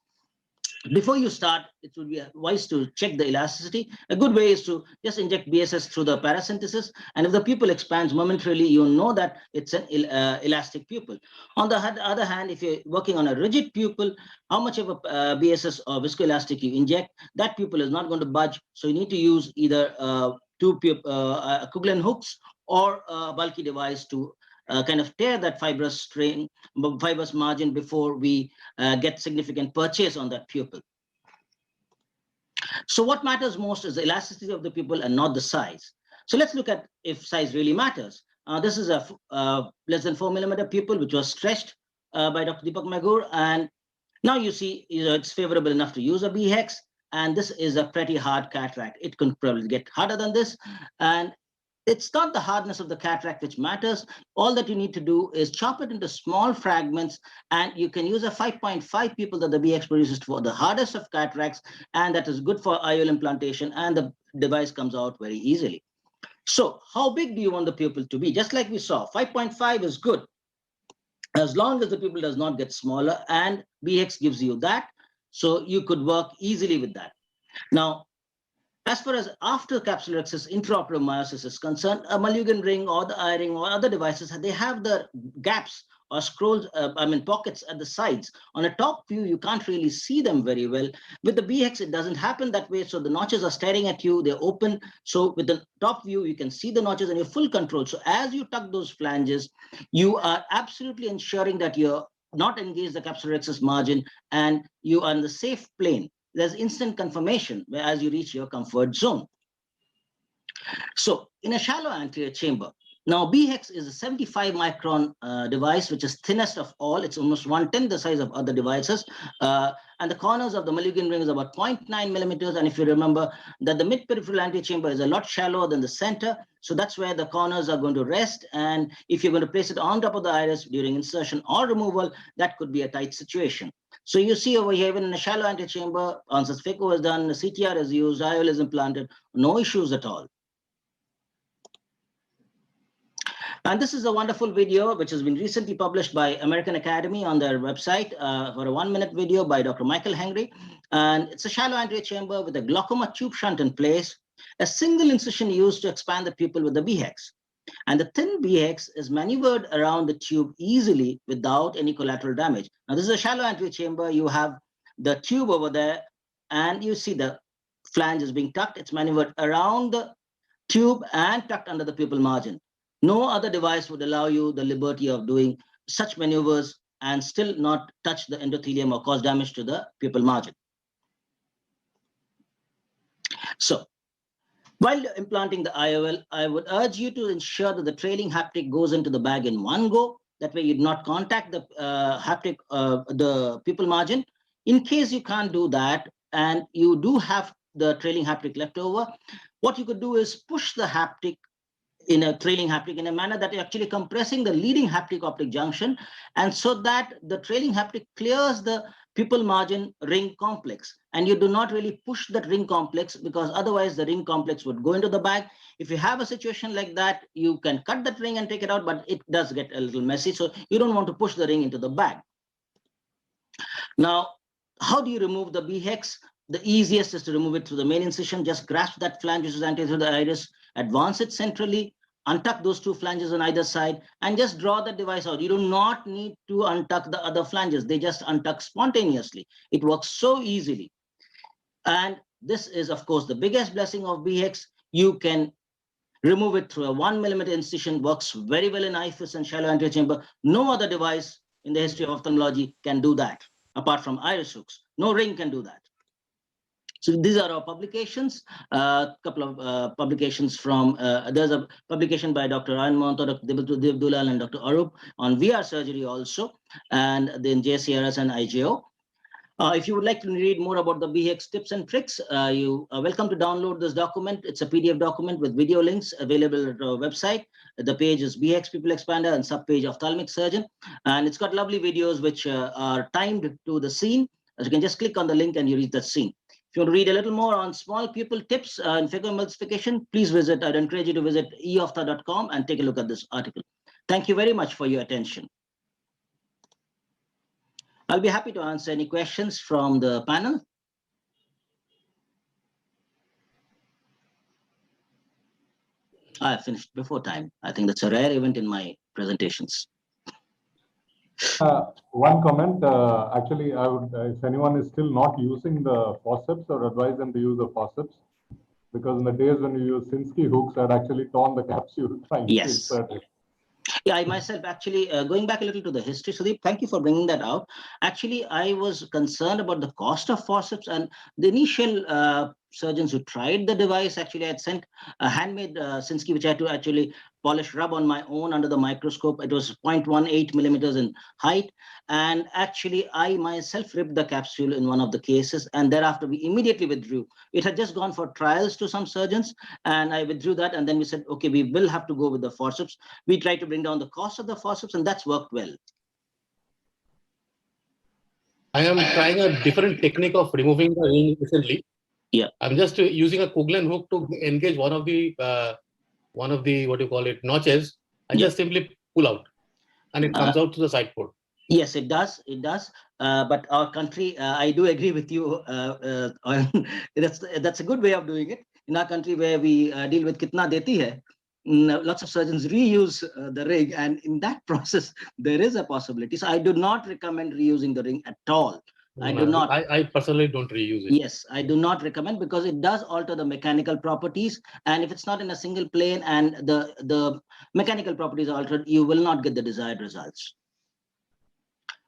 Before you start, it would be wise to check the elasticity. A good way is to just inject BSS through the paracentesis, and if the pupil expands momentarily, you know that it's an elastic pupil. On the other hand, if you're working on a rigid pupil, how much of a BSS or viscoelastic you inject, that pupil is not going to budge. So you need to use either two Coughlin hooks or a bulky device to kind of tear that fibrous margin before we get significant purchase on that pupil. So what matters most is the elasticity of the pupil and not the size. So let's look at if size really matters. This is a less than 4 millimeter pupil, which was stretched by Dr. Deepak Magur. And now you see, it's favorable enough to use a BHEX. And this is a pretty hard cataract. It can probably get harder than this. And it's not the hardness of the cataract which matters. All that you need to do is chop it into small fragments, and you can use a 5.5 pupil that the BHEX produces for the hardest of cataracts, and that is good for IOL implantation, and the device comes out very easily. So how big do you want the pupil to be? Just like we saw, 5.5 is good, as long as the pupil does not get smaller, and BHEX gives you that. So you could work easily with that. Now, as far as after capsular access intraocular miosis is concerned, a Mulligan ring or the eye ring or other devices, they have the gaps or scrolls, pockets at the sides. On a top view, you can't really see them very well. With the BHEX, it doesn't happen that way. So the notches are staring at you, they're open. So with the top view, you can see the notches and you're full control. So as you tuck those flanges, you are absolutely ensuring that you're not engaged the capsular access margin and you are in the safe plane. There's instant confirmation as you reach your comfort zone. So in a shallow anterior chamber, now BHEX is a 75 micron device, which is thinnest of all. It's almost 1/10 the size of other devices. And the corners of the Mulligan ring is about 0.9 millimeters. And if you remember that the mid-peripheral anterior chamber is a lot shallower than the center. So that's where the corners are going to rest. And if you're going to place it on top of the iris during insertion or removal, that could be a tight situation. So you see over here, even in a shallow anterior chamber, once phaco is done, the CTR is used, IOL is implanted, no issues at all. And this is a wonderful video which has been recently published by American Academy on their website for a 1-minute video by Dr. Michael Henry. And it's a shallow anterior chamber with a glaucoma tube shunt in place, a single incision used to expand the pupil with the BHEX. And the thin BHEX is maneuvered around the tube easily without any collateral damage. Now, this is a shallow anterior chamber. You have the tube over there, and you see the flange is being tucked. It's maneuvered around the tube and tucked under the pupil margin. No other device would allow you the liberty of doing such maneuvers and still not touch the endothelium or cause damage to the pupil margin. So, while implanting the IOL, I would urge you to ensure that the trailing haptic goes into the bag in one go. That way you do not contact the the pupil margin. In case you can't do that and you do have the trailing haptic left over, what you could do is push the haptic in a trailing haptic in a manner that you're actually compressing the leading haptic optic junction, and so that the trailing haptic clears the pupil margin ring complex. And you do not really push that ring complex, because otherwise the ring complex would go into the bag. If you have a situation like that, you can cut that ring and take it out, but it does get a little messy. So you don't want to push the ring into the bag. Now, how do you remove the BHEX? The easiest is to remove it through the main incision. Just grasp that flange which is anterior to the iris, advance it centrally, untuck those two flanges on either side, and just draw the device out. You do not need to untuck the other flanges. They just untuck spontaneously. It works so easily. And this is, of course, the biggest blessing of BHEX. You can remove it through a 1 millimeter incision, works very well in IFIS and shallow anterior chamber. No other device in the history of ophthalmology can do that, apart from iris hooks. No ring can do that. So these are our publications. A couple of publications from, there's a publication by Dr. Ryan Monto, Dr. Devdulal, and Dr. Arup on VR surgery also, and then JCRS and IJO. If you would like to read more about the BHEX tips and tricks, you are welcome to download this document. It's a PDF document with video links available at our website. The page is BHEX Pupil Expander and subpage Ophthalmic Surgeon. And it's got lovely videos which are timed to the scene. So you can just click on the link and you reach that scene. If you want to read a little more on small pupil tips and phacoemulsification, please visit, I'd encourage you to visit eophthal.com and take a look at this article. Thank you very much for your attention. I'll be happy to answer any questions from the panel. I finished before time. I think that's a rare event in my presentations. One comment, actually, I would, if anyone is still not using the forceps, I would advise them to use the forceps, because in the days when you use Sinskey hooks, I'd actually torn the capsule trying to insert it. Yeah, I myself actually, going back a little to the history, Sudeep, thank you for bringing that out. Actually, I was concerned about the cost of forceps, and the initial surgeons who tried the device. Actually, I had sent a handmade Sinski, which I had to actually polish, rub on my own under the microscope. It was 0.18 millimeters in height. And actually, I myself ripped the capsule in one of the cases. And thereafter, we immediately withdrew. It had just gone for trials to some surgeons. And I withdrew that. And then we said, OK, we will have to go with the forceps. We tried to bring down the cost of the forceps, and that's worked well. I am trying a different technique of removing the ring recently. Yeah. I'm just using a Kuglen hook to engage one of the what do you call it, notches. I just simply pull out, and it comes out to the side port. Yes, it does. It does. But our country, I do agree with you. That's a good way of doing it. In our country, where we deal with kitna deti hai, lots of surgeons reuse the ring, and in that process, there is a possibility. So I do not recommend reusing the ring at all. I do not. I personally don't reuse it. Yes, I do not recommend, because it does alter the mechanical properties. And if it's not in a single plane and the mechanical properties are altered, you will not get the desired results.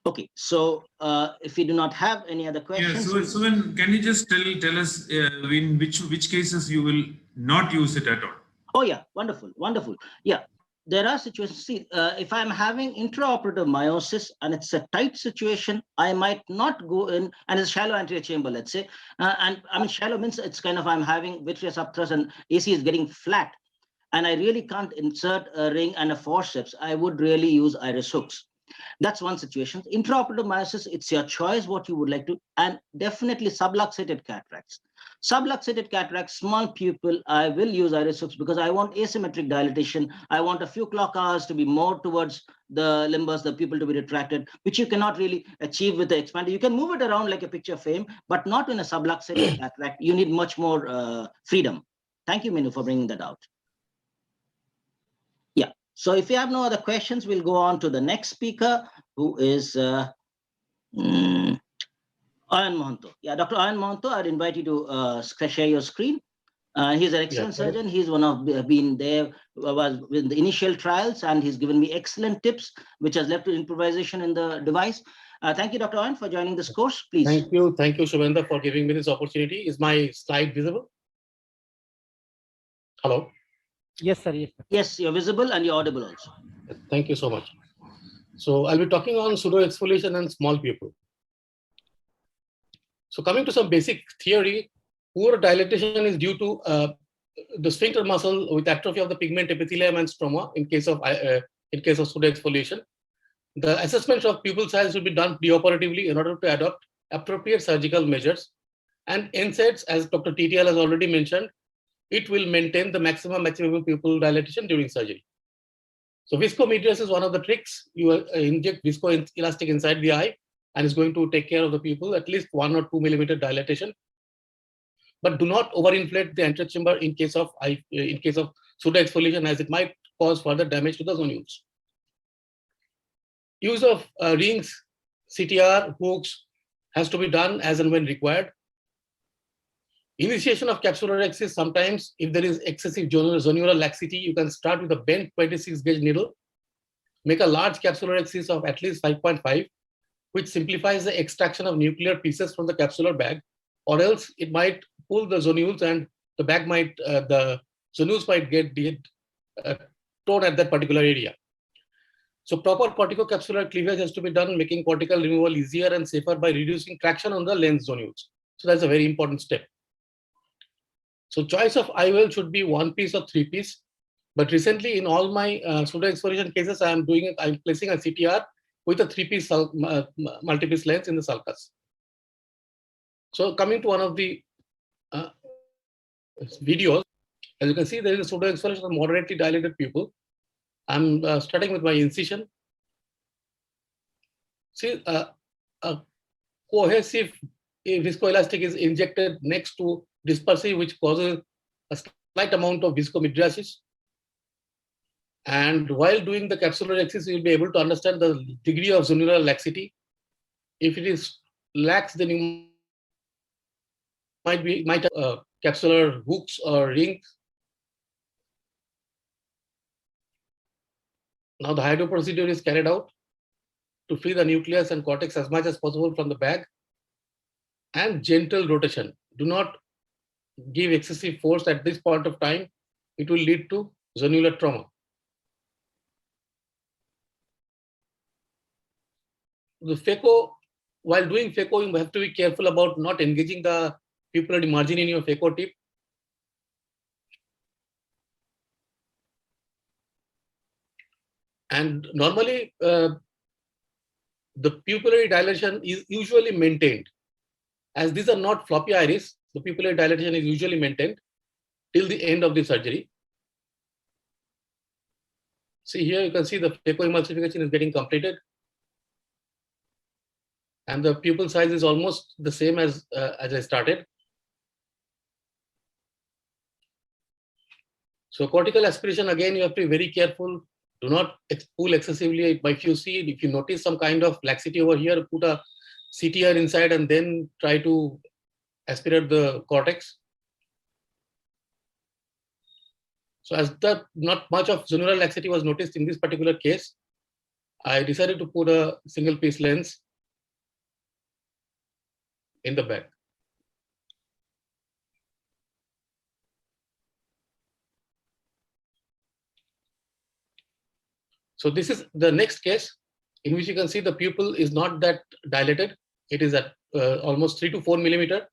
Okay, so if we do not have any other questions. Yeah, so can you just tell us in which cases you will not use it at all? Oh yeah, wonderful, wonderful. Yeah, there are situations. See, if I'm having intraoperative meiosis and it's a tight situation, I might not go in, and it's shallow anterior chamber, let's say. And I mean, shallow means it's kind of, I'm having vitreous upthrust and AC is getting flat, and I really can't insert a ring and a forceps. I would really use iris hooks. That's one situation. Intraoperative meiosis, it's your choice what you would like to, and definitely subluxated cataracts. Subluxated cataracts, small pupil, I will use iris hooks because I want asymmetric dilatation. I want a few clock hours to be more towards the limbus, the pupil to be retracted, which you cannot really achieve with the expander. You can move it around like a picture frame, but not in a subluxated cataract. You need much more freedom. Thank you, Minu, for bringing that out. Yeah, so if you have no other questions, we'll go on to the next speaker, who is Ayan Mohanto. Yeah, Dr. Ayan Mohanto, I'd invite you to share your screen. He's an excellent surgeon. He's one of been there was with the initial trials, and he's given me excellent tips, which has led to improvisation in the device. Thank you, Dr. Ayan, for joining this course. Please. Thank you, Shubhendra, for giving me this opportunity. Is my slide visible? Hello. Yes, sir. Yes, sir. Yes, you're visible and you're audible also. Thank you so much. So I'll be talking on pseudoexfoliation and small pupil. So coming to some basic theory, poor dilatation is due to the sphincter muscle with atrophy of the pigment epithelium and stroma in case of pseudoexfoliation. The assessment of pupil size should be done preoperatively in order to adopt appropriate surgical measures. And NSAIDs, as Dr. TTL has already mentioned, it will maintain the maximum achievable pupil dilatation during surgery. So viscometrias is one of the tricks. You inject viscoelastic inside the eye, and it's going to take care of the pupil, at least 1 or 2 millimeter dilatation. But do not overinflate the anterior chamber in case of pseudoexfoliation, as it might cause further damage to the zonules. Use of rings, CTR, hooks has to be done as and when required. Initiation of capsulorhexis, sometimes if there is excessive zonular laxity, you can start with a bent 26 gauge needle, make a large capsulorhexis of at least 5.5, which simplifies the extraction of nuclear pieces from the capsular bag, or else it might pull the zonules and the bag might, the zonules might get torn at that particular area. So proper corticocapsular cleavage has to be done, making cortical removal easier and safer by reducing traction on the lens zonules. So that's a very important step. So choice of IOL should be 1 piece or 3 piece. But recently in all my pseudoexfoliation cases, I'm placing a CTR with a 3-piece multi-piece lens in the sulcus. So coming to one of the videos, as you can see, there is a pseudoexfoliation of moderately dilated pupil. I'm starting with my incision. See, a cohesive viscoelastic is injected next to dispersive, which causes a slight amount of viscomydriasis. And while doing the capsulorhexis, you'll be able to understand the degree of zonular laxity. If it is lax, then you might have capsular hooks or rings. Now the hydro procedure is carried out to free the nucleus and cortex as much as possible from the bag, and gentle rotation. Do not give excessive force at this point of time, it will lead to zonular trauma. The phaco, while doing phaco, you have to be careful about not engaging the pupillary margin in your phaco tip. And normally, the pupillary dilation is usually maintained. As these are not floppy iris, the pupillary dilation is usually maintained till the end of the surgery. See here, you can see the phacoemulsification is getting completed. And the pupil size is almost the same as I started. So cortical aspiration, again, you have to be very careful. Do not pull excessively. If you notice some kind of laxity over here, put a CTR inside and then try to aspirate the cortex. So as that not much of zonular laxity was noticed in this particular case, I decided to put a single piece lens in the back. So this is the next case in which you can see the pupil is not that dilated. It is at almost 3 to 4 millimeter.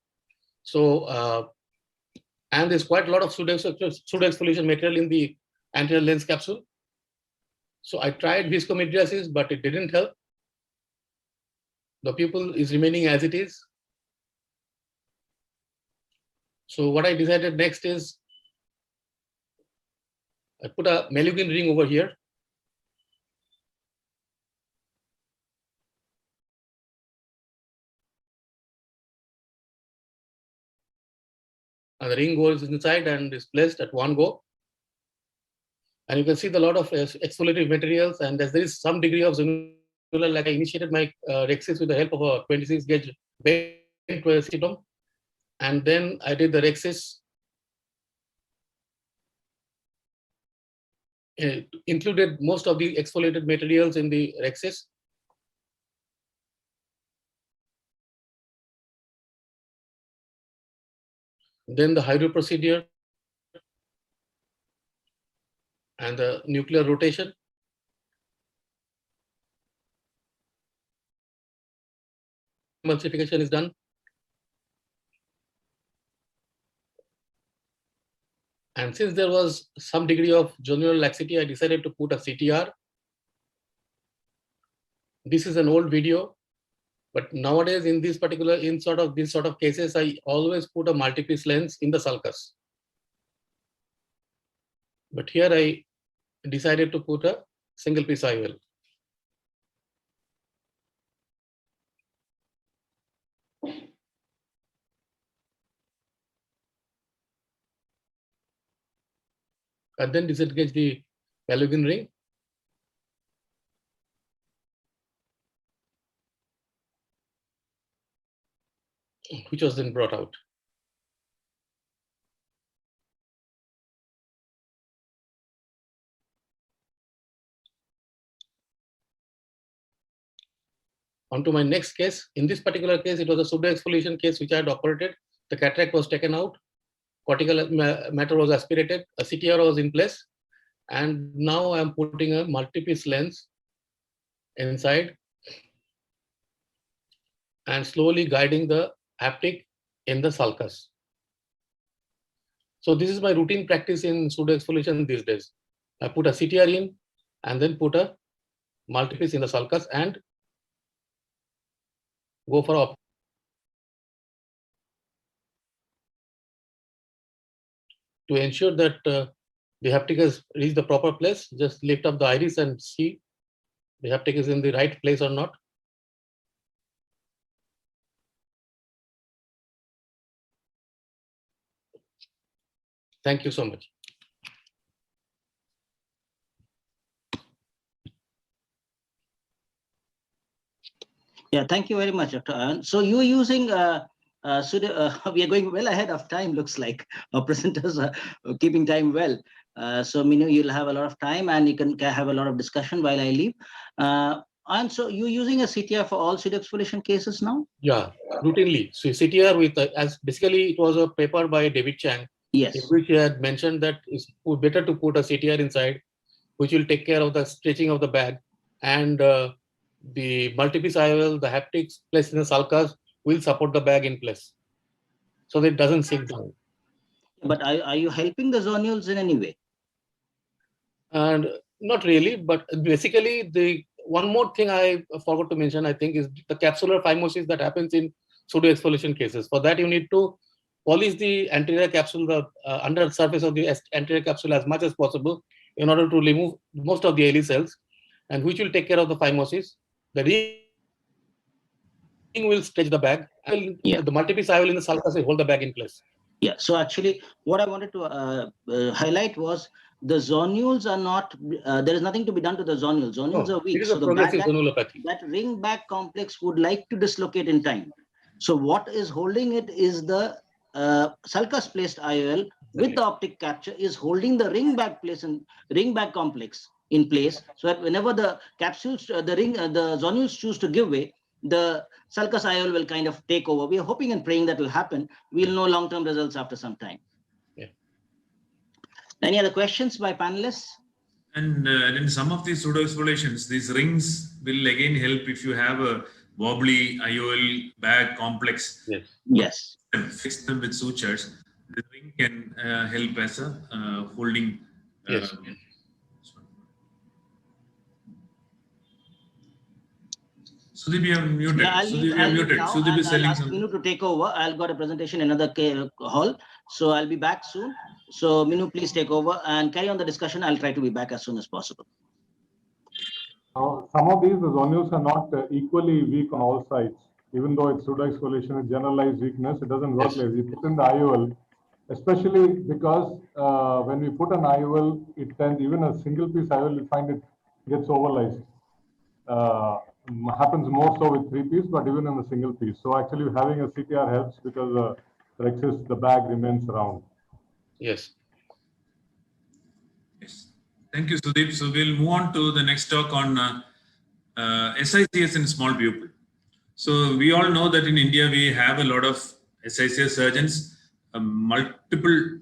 So, and there's quite a lot of pseudoexfoliation material in the anterior lens capsule. So I tried viscomydriasis, but it didn't help. The pupil is remaining as it is. So what I decided next is I put a Malugin ring over here. And the ring goes inside and is placed at one go. And you can see the lot of exfoliative materials. And as there is some degree of zonular, like I initiated my rhexis with the help of a 26 gauge bent acetum. And then I did the rhexis. Included most of the exfoliated materials in the rhexis. Then the hydro procedure and the nuclear rotation. Emulsification is done. And since there was some degree of zonular laxity, I decided to put a CTR. This is an old video, but nowadays in this particular, these sort of cases, I always put a multi-piece lens in the sulcus. But here I decided to put a single piece IOL. And then disengage the Malugin ring. Which was then brought out. On to my next case. In this particular case, it was a pseudo-exfoliation case which I had operated. The cataract was taken out. Cortical matter was aspirated. A CTR was in place. And now I'm putting a multi-piece lens inside and slowly guiding the haptic in the sulcus. So this is my routine practice in pseudo-exfoliation these days. I put a CTR in and then put a multi-piece in the sulcus and go for op. To ensure that the haptic has reached the proper place, just lift up the iris and see the haptic is in the right place or not. Thank you so much. Yeah, thank you very much, Dr. Anand. So you're using we are going well ahead of time, looks like. Our presenters are keeping time well. So Minu, you'll have a lot of time and you can have a lot of discussion while I leave. And so you're using a CTR for all pseudoexfoliation cases now? Yeah, routinely. So CTR with, as basically it was a paper by David Chang, Yes. in which he had mentioned that it's better to put a CTR inside, which will take care of the stretching of the bag, and the multi-piece IOL, the haptics placed in the sulcus will support the bag in place, so that it doesn't sink down. But are you helping the zonules in any way? And not really, but basically the one more thing I forgot to mention, I think, is the capsular phimosis that happens in pseudoexfoliation cases. For that, you need to polish the anterior capsule, the under surface of the anterior capsule as much as possible in order to remove most of the early cells, and which will take care of the phimosis. The ring will stretch the bag, and the multi-piece IOL in the sulcus will hold the bag in place. Yeah, so actually what I wanted to highlight was the zonules are not, there is nothing to be done to the zonules. Zonules are weak. It is a so progressive zonulopathy. that ring back complex would like to dislocate in time. So what is holding it is the sulcus placed IOL with the optic capture is holding the ring back complex in place, so that whenever the capsules, the zonules choose to give way, the sulcus IOL will kind of take over. We are hoping and praying that will happen. We'll know long-term results after some time. Yeah. Any other questions by panelists? And in some of these pseudoexfoliations, these rings will again help if you have a wobbly IOL bag complex. Yes. Yes. And fix them with sutures. The ring can help as a holding. Yes. Sudeep, you are muted. Sudeep, you are muted. Sudeep is selling something. Minu to take over. I've got a presentation in another hall, so I'll be back soon. So Minu, please take over and carry on the discussion. I'll try to be back as soon as possible. Some of these, the zonules are not equally weak on all sides. Even though it's pseudoexfoliation, it's generalized weakness, it doesn't work like we put in the IOL, especially because when we put an IOL, it tends, even a single piece IOL, you find it gets overlysed. Happens more so with 3-piece, but even in the single piece. So actually having a CTR helps because the bag remains round. Yes. Yes. Thank you, Sudeep. So we'll move on to the next talk on SICS in small pupil. So we all know that in India, we have a lot of SICS surgeons, multiple,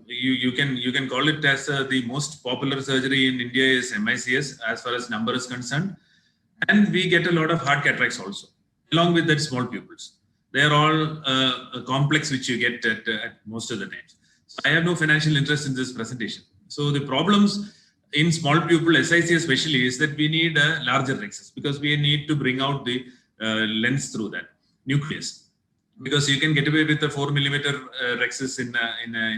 you can call it as the most popular surgery in India is MICS as far as number is concerned. And we get a lot of hard cataracts also, along with that small pupils. They are all a complex which you get at most of the times. So I have no financial interest in this presentation. So the problems in small pupil SICS especially is that we need a larger rhexis because we need to bring out the lens through that nucleus. Because you can get away with a 4mm rhexis in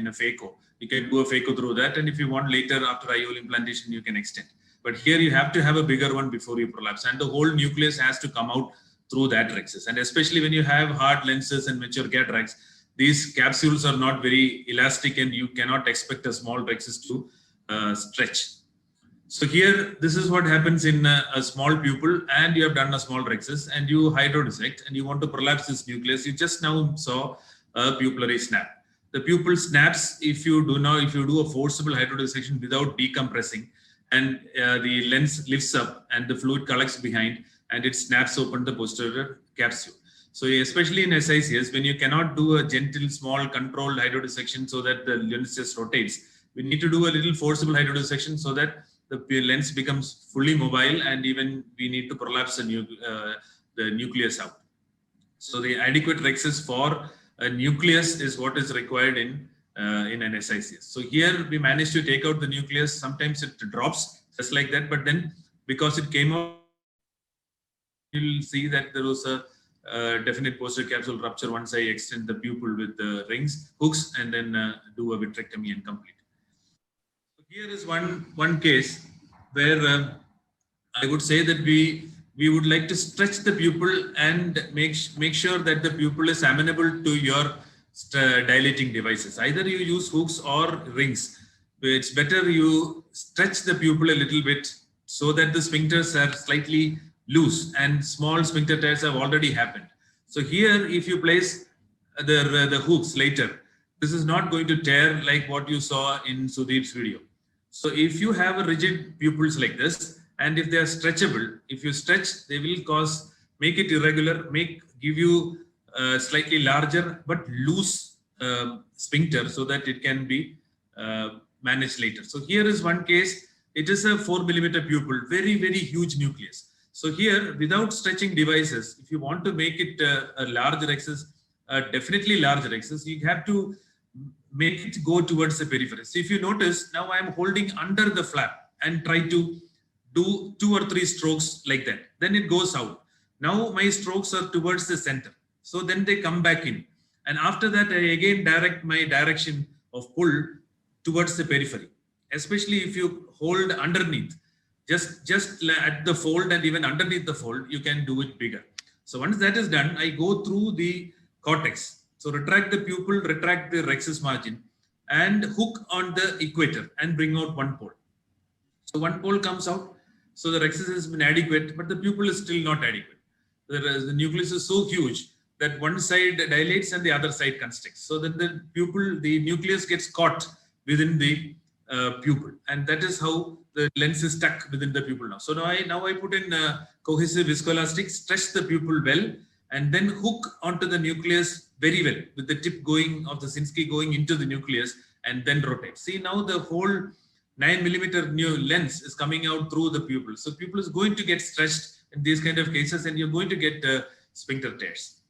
a phaco. You can do a phaco through that, and if you want later after IOL implantation, you can extend. But here you have to have a bigger one before you prolapse, and the whole nucleus has to come out through that rhexis. And especially when you have hard lenses and mature cataracts, these capsules are not very elastic, and you cannot expect a small rhexis to stretch. So here, this is what happens in a small pupil, and you have done a small rhexis, and you hydrodissect, and you want to prolapse this nucleus. You just now saw a pupillary snap. The pupil snaps if you do a forcible hydrodissection without decompressing, and the lens lifts up, and the fluid collects behind, and it snaps open the posterior capsule. So especially in SICS, when you cannot do a gentle, small, controlled hydrodissection so that the lens just rotates, we need to do a little forcible hydrodissection so that the lens becomes fully mobile, and even we need to prolapse the nucleus out. So the adequate rhexis for a nucleus is what is required in an SICS. So here we managed to take out the nucleus. Sometimes it drops just like that, but then because it came out, you'll see that there was a definite posterior capsule rupture once I extend the pupil with the hooks, and then do a vitrectomy and complete. Here is one case where I would say that we would like to stretch the pupil and make sure that the pupil is amenable to your dilating devices. Either you use hooks or rings. It's better you stretch the pupil a little bit so that the sphincters are slightly loose, and small sphincter tears have already happened. So here, if you place the hooks later, this is not going to tear like what you saw in Sudeep's video. So if you have a rigid pupils like this, And if they are stretchable, if you stretch, they will make it irregular, give you slightly larger but loose sphincter so that it can be managed later. So here is one case. It is a 4 millimeter pupil, very, very huge nucleus. So here, without stretching devices, if you want to make it a larger axis, definitely larger axis, you have to make it go towards the periphery. So if you notice, now I am holding under the flap and try to do 2 or 3 strokes like that. Then it goes out. Now my strokes are towards the center. So then they come back in. And after that, I again direct my direction of pull towards the periphery. Especially if you hold underneath, just at the fold and even underneath the fold, you can do it bigger. So once that is done, I go through the cortex. So retract the pupil, retract the rhexis margin, and hook on the equator and bring out one pole. So one pole comes out. So the rhexis has been adequate, but the pupil is still not adequate. The nucleus is so huge that one side dilates and the other side constricts. So that the nucleus gets caught within the pupil, and that is how the lens is stuck within the pupil now. So now I put in cohesive viscoelastic, stretch the pupil well, and then hook onto the nucleus very well with the tip of the Sinskey going into the nucleus and then rotate. See, now the whole 9 millimeter new lens is coming out through the pupil. So pupil is going to get stretched in these kind of cases, and you're going to get sphincter tears.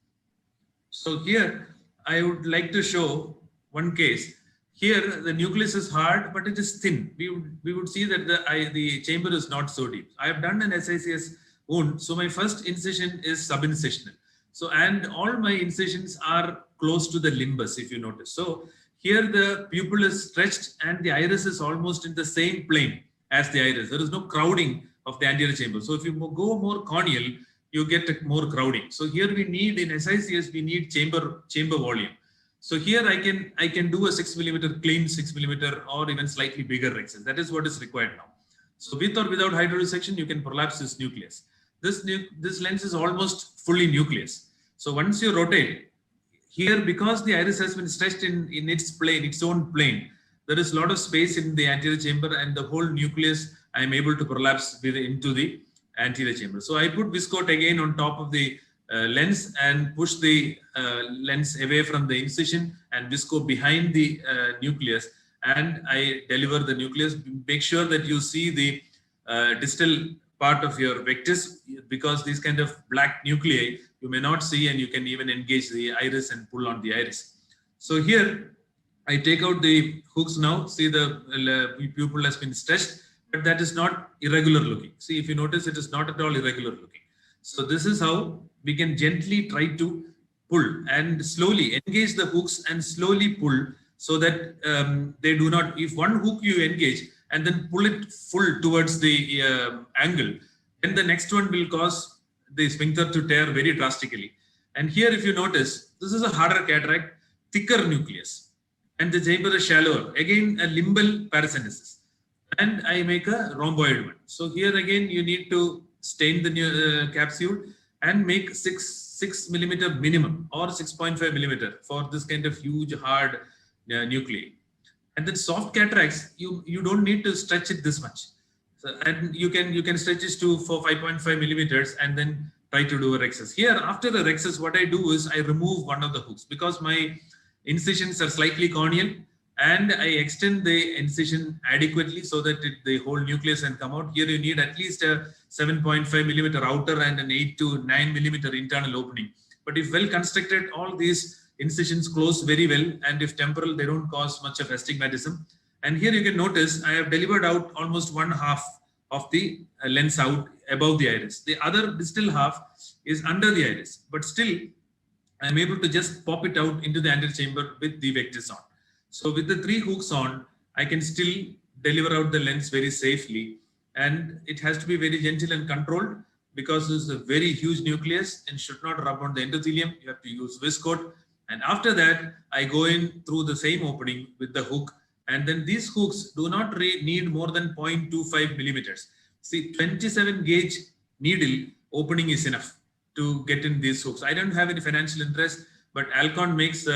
So here I would like to show one case. Here the nucleus is hard, but it is thin. We would see that the chamber is not so deep. I have done an SICS wound. So my first incision is subincisional. So, and all my incisions are close to the limbus, if you notice. So here the pupil is stretched and the iris is almost in the same plane as the iris. There is no crowding of the anterior chamber. So if you go more corneal, you get more crowding. So here we need, in SICS, we need chamber volume. So here I can do a 6 millimeter clean 6 millimeter or even slightly bigger rhexis. That is what is required now. So with or without hydrodissection, you can prolapse this nucleus. This lens is almost fully nucleus. So once you rotate here, because the iris has been stretched in its plane, its own plane, there is a lot of space in the anterior chamber, and the whole nucleus I am able to prolapse into the anterior chamber. So I put viscoat again on top of the lens and push the lens away from the incision and visco behind the nucleus, and I deliver the nucleus. Make sure that you see the distal part of your vectis, because these kind of black nuclei you may not see, and you can even engage the iris and pull on the iris. So here I take out the hooks now. See, the pupil has been stretched, but that is not irregular looking. See, if you notice, it is not at all irregular looking. So this is how we can gently try to pull and slowly engage the hooks and slowly pull, so that they do not, if one hook you engage and then pull it full towards the angle, then the next one will cause the sphincter to tear very drastically. And here, if you notice, this is a harder cataract, thicker nucleus, and the chamber is shallower. Again, a limbal paracentesis. And I make a rhomboid one. So here again, you need to stain the capsule and make 6 millimeter minimum or 6.5 millimeter for this kind of huge hard nuclei. And then soft cataracts, you don't need to stretch it this much. So, and you can stretch it for 5.5 millimeters and then try to do a rhexis. Here, after the rhexis, what I do is I remove one of the hooks, because my incisions are slightly corneal, and I extend the incision adequately so that the whole nucleus can come out. Here you need at least a 7.5 millimeter outer and an 8 to 9 millimeter internal opening. But if well constructed, all these incisions close very well, and if temporal, they don't cause much of astigmatism. And here you can notice I have delivered out almost 1/2 of the lens out above the iris. The other distal half is under the iris, but still I'm able to just pop it out into the anterior chamber with the vectis on. So with the 3 hooks on, I can still deliver out the lens very safely, and it has to be very gentle and controlled, because this is a very huge nucleus and should not rub on the endothelium. You have to use viscoat, and after that I go in through the same opening with the hook, and then these hooks do not need more than 0.25 millimeters. See, 27 gauge needle opening is enough to get in these hooks. I don't have any financial interest, but Alcon makes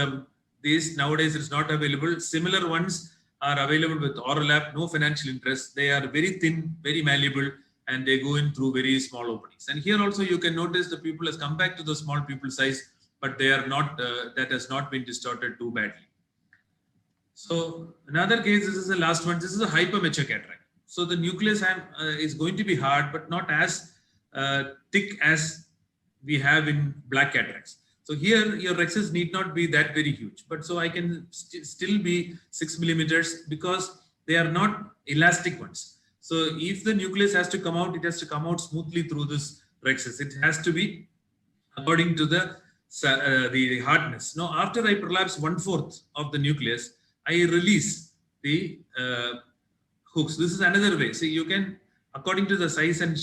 these nowadays. It's not available. Similar ones are available with Oralab, no financial interest. They are very thin, very malleable, and they go in through very small openings. And here also you can notice the pupil has come back to the small pupil size, but they are not, that has not been distorted too badly. So another case, this is the last one. This is a hypermature cataract. So the nucleus is going to be hard, but not as thick as we have in black cataracts. So here your rexes need not be that very huge, but so I can still be 6 millimeters because they are not elastic ones. So if the nucleus has to come out, it has to come out smoothly through this rexes. It has to be according to the hardness. Now, after I prolapse 1/4 of the nucleus, I release the hooks. This is another way. See, you can, according to the size and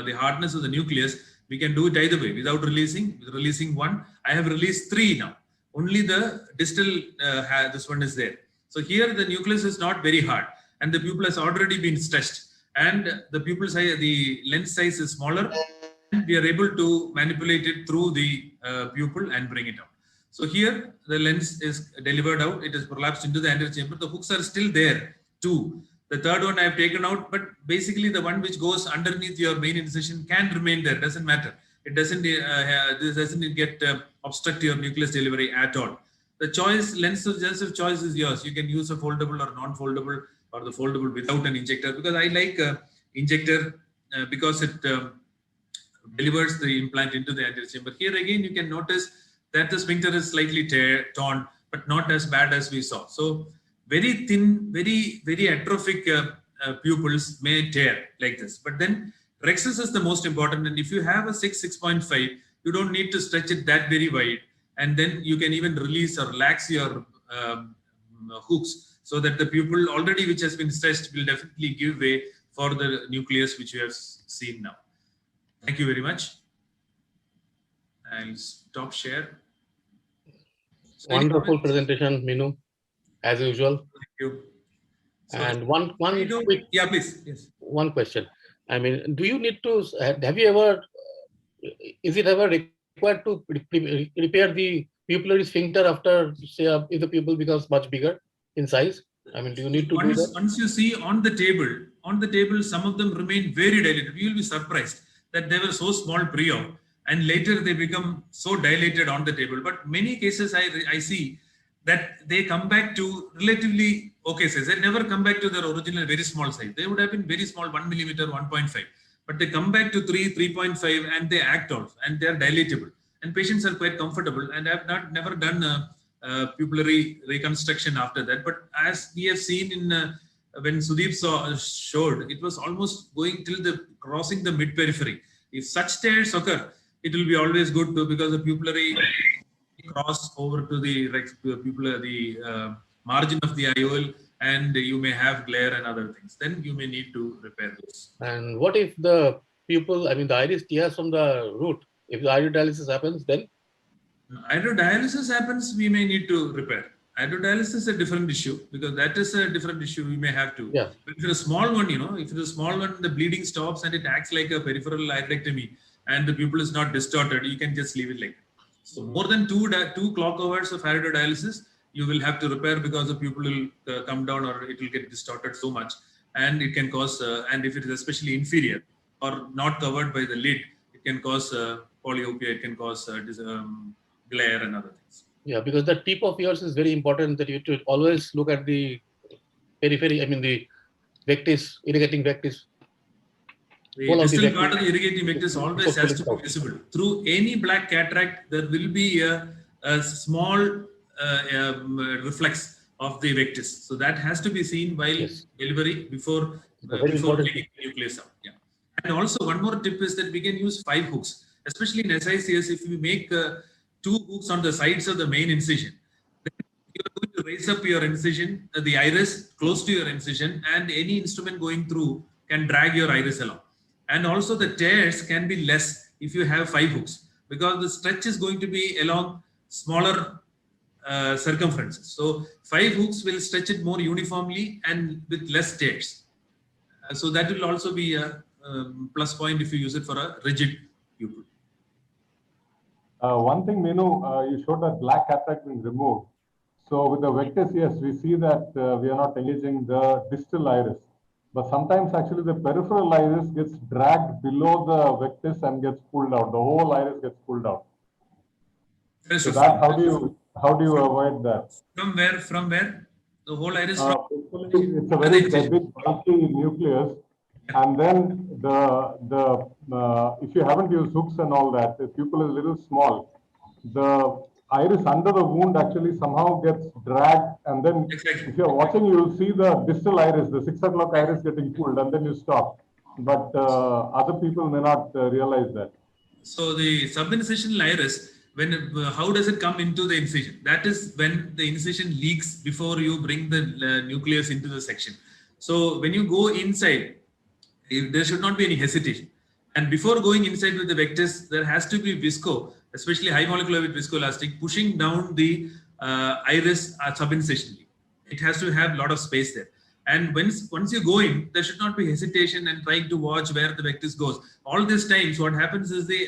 the hardness of the nucleus, we can do it either way without releasing. With releasing one, I have released 3 now. Only the distal, this one is there. So here the nucleus is not very hard and the pupil has already been stretched and the pupil size, the lens size is smaller. And we are able to manipulate it through the pupil and bring it out. So here the lens is delivered out. It is prolapsed into the anterior chamber. The hooks are still there too. The third one I have taken out, but basically the one which goes underneath your main incision can remain there. Doesn't matter. It doesn't. This doesn't get obstruct your nucleus delivery at all. The choice, lens of choice is yours. You can use a foldable or non-foldable or the foldable without an injector. Because I like injector because it delivers the implant into the anterior chamber. Here again, you can notice that the sphincter is slightly torn, but not as bad as we saw. So very thin, very atrophic pupils may tear like this. But then rexus is the most important. And if you have a 6.5, you don't need to stretch it that very wide. And then you can even release or relax your hooks so that the pupil already which has been stretched will definitely give way for the nucleus which you have seen now. Thank you very much. I'll stop share. So Wonderful presentation, Minu, as usual. Thank you. So, And one quick, yeah, please. Yes. one question. I mean, do you need to, have you ever, is it ever required to repair the pupillary sphincter after, say, if the pupil becomes much bigger in size? I mean, do you need to do that? Once you see on the table, some of them remain very dilated. You will be surprised that they were so small pre-op and later they become so dilated on the table. But many cases I see that they come back to relatively okay size. They never come back to their original very small size. They would have been very small, 1 millimeter, 1.5. But they come back to 3, 3.5 and they act out and they are dilatable. And patients are quite comfortable and I have never done pupillary reconstruction after that. But as we have seen in when Sudeep showed, it was almost going till crossing the mid periphery. If such tears occur, it will be always good to, because the pupillary cross over to the margin of the IOL and you may have glare and other things. Then you may need to repair those. And what if the pupil, I mean, the iris tears from the root? If the iridodialysis happens, then? Iridodialysis happens, we may need to repair. Iridodialysis is a different issue because that is a different issue we may have to. Yeah. But if it's a small one, if it's a small one, the bleeding stops and it acts like a peripheral iridectomy and the pupil is not distorted, you can just leave it like that. So more than two clock hours of iridodialysis, you will have to repair because the pupil will come down or it will get distorted so much and it can cause, and if it is especially inferior or not covered by the lid, it can cause polyopia, it can cause glare and other things. Yeah, because the tip of yours is very important that you should always look at the periphery, I mean the vectis, irrigating vectis. The distal part of the irrigating vectis always has to be visible. Through any black cataract, there will be a small reflex of the vectis. So that has to be seen while delivery before taking the nucleus out. Yeah. And also one more tip is that we can use 5 hooks, especially in SICS. If you make 2 hooks on the sides of the main incision, then you are going to raise up your incision, the iris close to your incision, and any instrument going through can drag your iris along. And also the tears can be less if you have 5 hooks because the stretch is going to be along smaller circumferences. So 5 hooks will stretch it more uniformly and with less tears. So that will also be a plus point if you use it for a rigid pupil. One thing, Minu, you showed that black cataract being removed. So with the vectors, yes, we see that we are not engaging the distal iris. But sometimes actually the peripheral iris gets dragged below the vectis and gets pulled out. The whole iris gets pulled out. So that how do you avoid that? From where? From where? The whole iris from Basically, it's a very big bulky nucleus, and then if you haven't used hooks and all that, the pupil is a little small. The iris under the wound actually somehow gets dragged, and then if you're watching, you'll see the distal iris, the 6 o'clock iris getting pulled, and then you stop. But other people may not realize that. So the subincisional iris, when how does it come into the incision? That is when the incision leaks before you bring the nucleus into the section. So when you go inside, there should not be any hesitation. And before going inside with the vectis, there has to be visco, especially high molecular weight viscoelastic, pushing down the iris subincisionally. It has to have a lot of space there. And once you go in, there should not be hesitation and trying to watch where the vectis goes. All this time, so what happens is the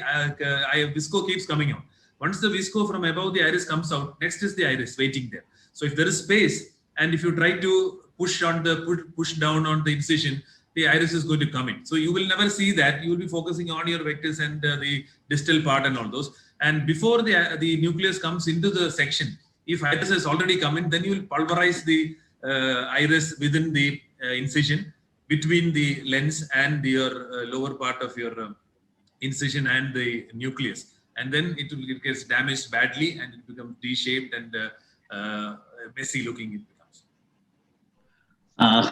visco keeps coming out. Once the visco from above the iris comes out, next is the iris waiting there. So if there is space, and if you try to push down on the incision, the iris is going to come in. So you will never see that. You will be focusing on your vectis and the distal part and all those. And before the nucleus comes into the section, if iris has already come in, then you will pulverize the iris within the incision between the lens and your lower part of your incision and the nucleus. And then it gets damaged badly and it becomes D-shaped and messy looking it becomes.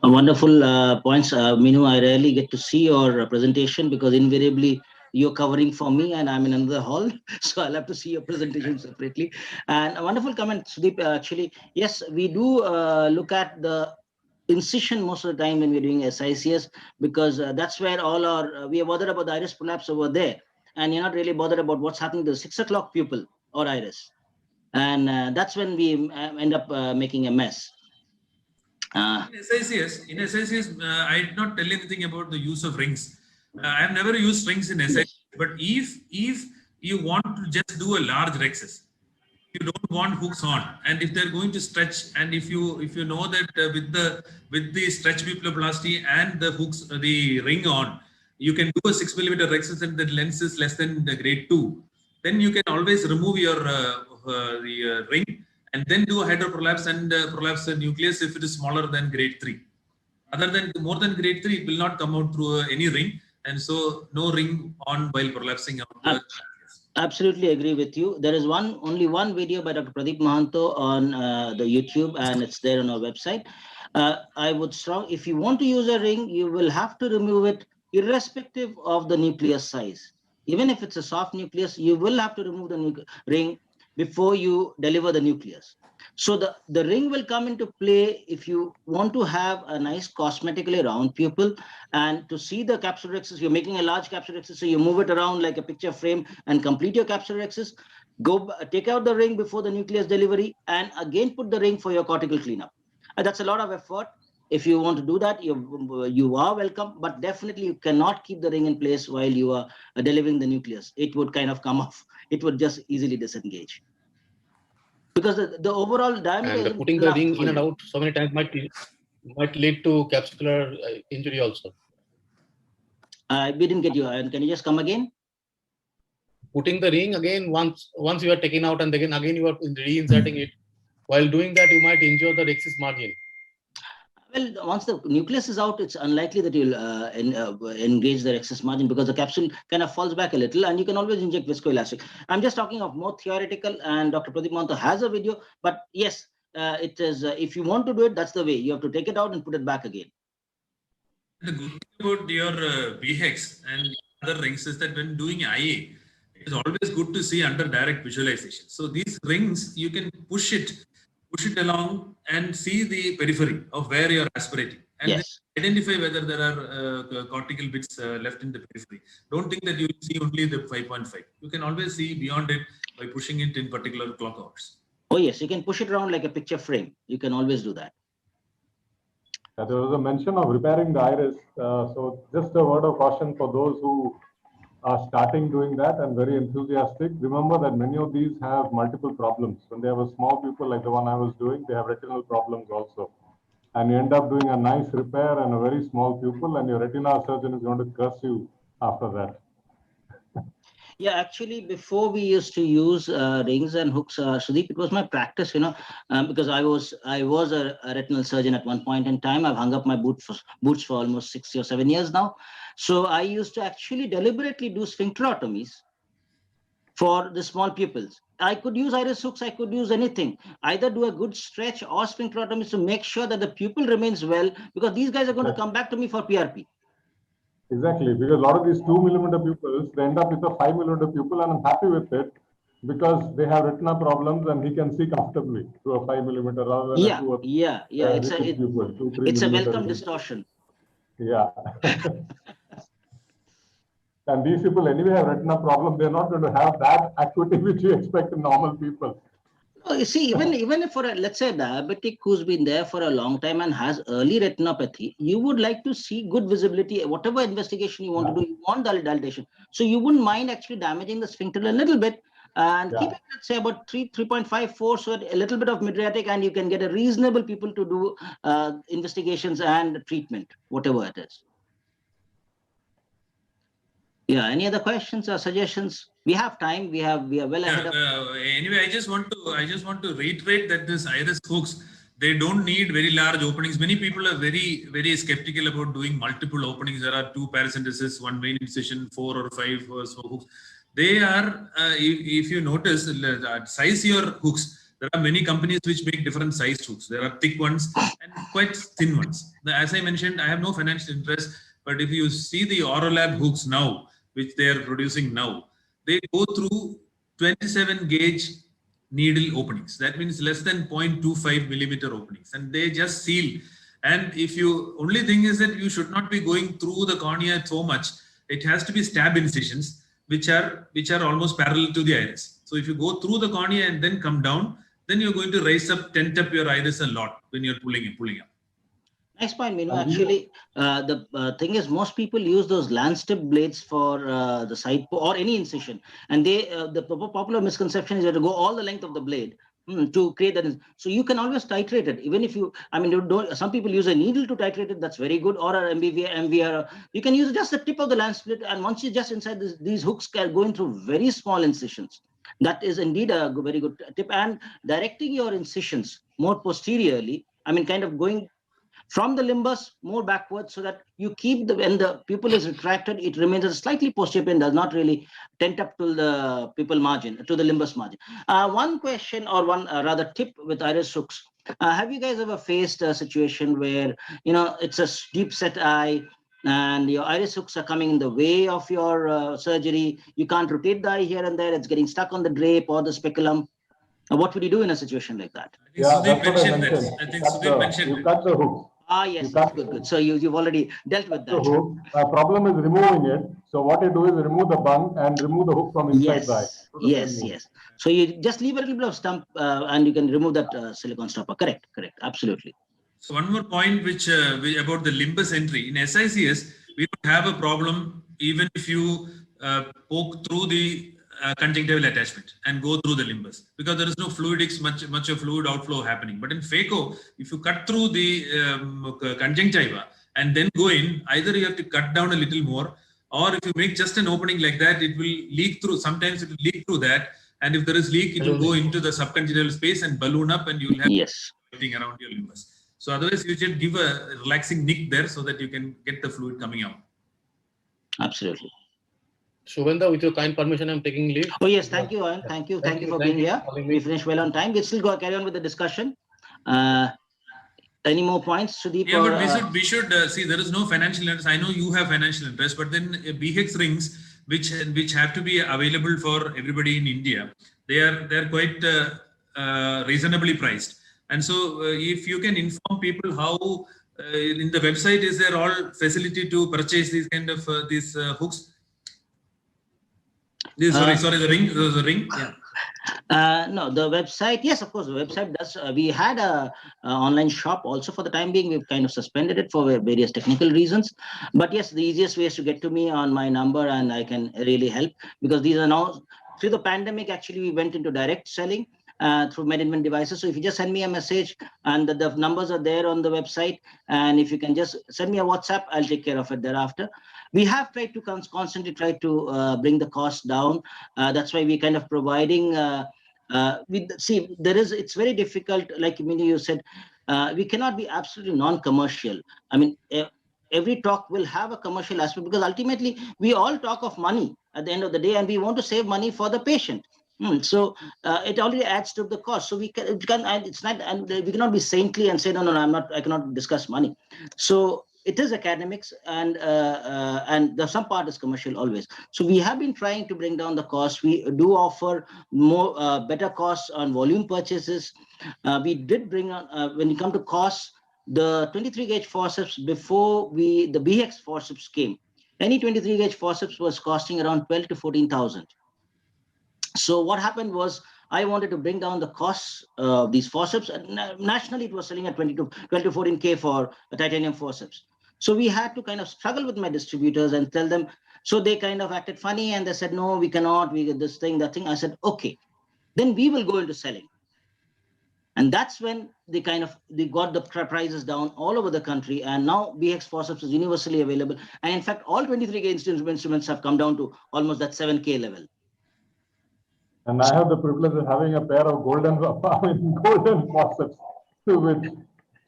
Wonderful points. Minu, I rarely get to see your presentation because invariably you're covering for me and I'm in another hall. So I'll have to see your presentation separately. And a wonderful comment, Sudeep, actually, yes, we do look at the incision most of the time when we're doing SICS because that's where all our, we are bothered about the iris prolapse over there. And you're not really bothered about what's happening to the 6 o'clock pupil or iris. And that's when we end up making a mess. In SICS, I did not tell anything about the use of rings. I have never used rings in SICS, but if you want to just do a large rhexis, you don't want hooks on, and if they're going to stretch, and if you know that with the stretch pupilloplasty and the hooks, the ring on, you can do a 6 millimeter rhexis and the lens is less than the grade 2, then you can always remove your the ring and then do a hydroprolapse and prolapse the nucleus if it is smaller than grade 3. Other than more than grade 3, it will not come out through any ring, and so no ring on while prolapsing out the nucleus. Absolutely agree with you. There is only one video by Dr. Pradeep Mahanto on the YouTube, and it's there on our website. I would if you want to use a ring, you will have to remove it irrespective of the nucleus size. Even if it's a soft nucleus, you will have to remove the ring before you deliver the nucleus. So the ring will come into play if you want to have a nice cosmetically round pupil and to see the capsulorhexis. You're making a large capsulorhexis, so you move it around like a picture frame and complete your capsulorhexis. Go take out the ring before the nucleus delivery and again put the ring for your cortical cleanup. And that's a lot of effort. If you want to do that, you are welcome, but definitely you cannot keep the ring in place while you are delivering the nucleus. It would kind of come off. It would just easily disengage. Because the overall diameter. And putting the ring in and out so many times might lead to capsular injury also. We didn't get you. Can you just come again? Putting the ring again once you are taken out and again you are reinserting it. While doing that, you might injure the rhexis margin. Well, once the nucleus is out, it's unlikely that you'll engage the rhexis margin because the capsule kind of falls back a little and you can always inject viscoelastic. I'm just talking of more theoretical, and Dr. Pradeep Mahanto has a video, but yes, it is, if you want to do it, that's the way. You have to take it out and put it back again. The good thing about your BHEX and other rings is that when doing IA, it is always good to see under direct visualization. So these rings, you can push it along and see the periphery of where you're aspirating and yes, then identify whether there are cortical bits left in the periphery. Don't think that you will see only the 5.5. You can always see beyond it by pushing it in particular clock hours. Oh yes, you can push it around like a picture frame. You can always do that. There was a mention of repairing the iris. So just a word of caution for those who are starting doing that and very enthusiastic. Remember that many of these have multiple problems. When they have a small pupil like the one I was doing, they have retinal problems also. and you end up doing a nice repair and a very small pupil, and your retina surgeon is going to curse you after that. Yeah, actually, before we used to use rings and hooks, Sudeep, it was my practice, because I was a retinal surgeon at one point in time. I've hung up my boots for almost 6 or 7 years now. So I used to actually deliberately do sphincterotomies for the small pupils. I could use iris hooks, I could use anything, either do a good stretch or sphincterotomies to make sure that the pupil remains well, because these guys are going to come back to me for PRP. Exactly, because a lot of these 2 millimeter pupils, they end up with a 5 millimeter pupil, and I'm happy with it because they have retina problems and he can see comfortably through a 5 millimeter rather than a 2 or It's a welcome distortion. Yeah. And these people anyway have retina problem. They're not going to have that acuity which you expect in normal people. Oh, you see, even if for a, let's say, a diabetic who's been there for a long time and has early retinopathy, you would like to see good visibility. Whatever investigation you want to do, you want dilatation. So you wouldn't mind actually damaging the sphincter a little bit and keep it, let's say, about 3.54, so a little bit of mydriatic, and you can get a reasonable people to do investigations and treatment, whatever it is. Yeah. Any other questions or suggestions? We have time. We are well ahead of. Anyway, I just want to reiterate that this iris hooks, they don't need very large openings. Many people are very, very skeptical about doing multiple openings. There are 2 paracentesis, 1 main incision, 4 or 5 or so hooks. They are, if you notice, size your hooks. There are many companies which make different sized hooks. There are thick ones and quite thin ones. As I mentioned, I have no financial interest, but if you see the Orolab hooks now, which they are producing now, they go through 27 gauge needle openings. That means less than 0.25 millimeter openings, and they just seal. And if you, only thing is that you should not be going through the cornea so much. It has to be stab incisions, which are almost parallel to the iris. So if you go through the cornea and then come down, then you're going to tent up your iris a lot when you're pulling up. Nice point, Meenu. Actually, the thing is, most people use those lance tip blades for the side or any incision, and the popular misconception is that to go all the length of the blade to create that. So you can always titrate it, even if you, some people use a needle to titrate it. That's very good, or an MVR. You can use just the tip of the lance blade, and once you just inside these hooks are going through very small incisions. That is indeed a very good tip. And directing your incisions more posteriorly, kind of going from the limbus more backwards, so that you keep when the pupil is retracted, it remains a slightly posterior and does not really tent up to the pupil margin, to the limbus margin. One question, or one rather tip with iris hooks. Have you guys ever faced a situation where, it's a deep set eye and your iris hooks are coming in the way of your surgery? You can't rotate the eye here and there. It's getting stuck on the drape or the speculum. What would you do in a situation like that? I think Sudeep mentioned You cut the hook. Yes, good. So you've already dealt with that. The hook. Problem is removing it. So what you do is remove the bung and remove the hook from inside the eye. Yes. So you just leave a little bit of stump and you can remove that silicone stopper. Correct. Absolutely. So one more point which about the limbus entry. In SICS, we don't have a problem even if you poke through the conjunctival attachment and go through the limbus, because there is no fluidics, much of fluid outflow happening. But in phaco, if you cut through the conjunctiva and then go in, either you have to cut down a little more, or if you make just an opening like that, it will leak through. Sometimes it will leak through that, and if there is leak, it will go into the subconjunctival space and balloon up, and you will have everything around your limbus. So otherwise, you should give a relaxing nick there so that you can get the fluid coming out. Absolutely. Shubhendra, with your kind permission, I'm taking leave. Oh yes, thank you, Anand. Thank you for being here. We finished well on time. We'll still carry on with the discussion. Any more points, Sudeep? Yeah, but we should see, there is no financial interest. I know you have financial interest, but then BHEX rings, which have to be available for everybody in India, they're quite reasonably priced. And so if you can inform people how in the website, is there all facility to purchase these kind of these hooks? The ring. Yeah. No, the website. Yes, of course, the website does. We had a online shop also for the time being. We've kind of suspended it for various technical reasons. But yes, the easiest way is to get to me on my number, and I can really help, because these are now, through the pandemic, actually, we went into direct selling. through management devices. So if you just send me a message, and the numbers are there on the website, and if you can just send me a WhatsApp, I'll take care of it thereafter. We have tried to constantly try to bring the cost down. That's why we're kind of providing. It's very difficult. Like you said, we cannot be absolutely non-commercial. I mean, every talk will have a commercial aspect, because ultimately we all talk of money at the end of the day, and we want to save money for the patient. So it already adds to the cost. So we cannot be saintly and say no, I cannot discuss money. So it is academics, and some part is commercial always. So we have been trying to bring down the cost. We do offer more better costs on volume purchases. We did bring on when you come to costs, the 23 gauge forceps before the BX forceps came. Any 23 gauge forceps was costing around 12 to 14,000. So what happened was, I wanted to bring down the costs of these forceps. Nationally, it was selling at 12 to 14K for a titanium forceps. So we had to kind of struggle with my distributors and tell them. So they kind of acted funny, and they said, no, we cannot, we get this thing, that thing. I said, okay, then we will go into selling. And that's when they got the prices down all over the country. And now BX forceps is universally available. And in fact, all 23 gauge instruments have come down to almost that 7K level. And I have the privilege of having a pair of golden forceps, which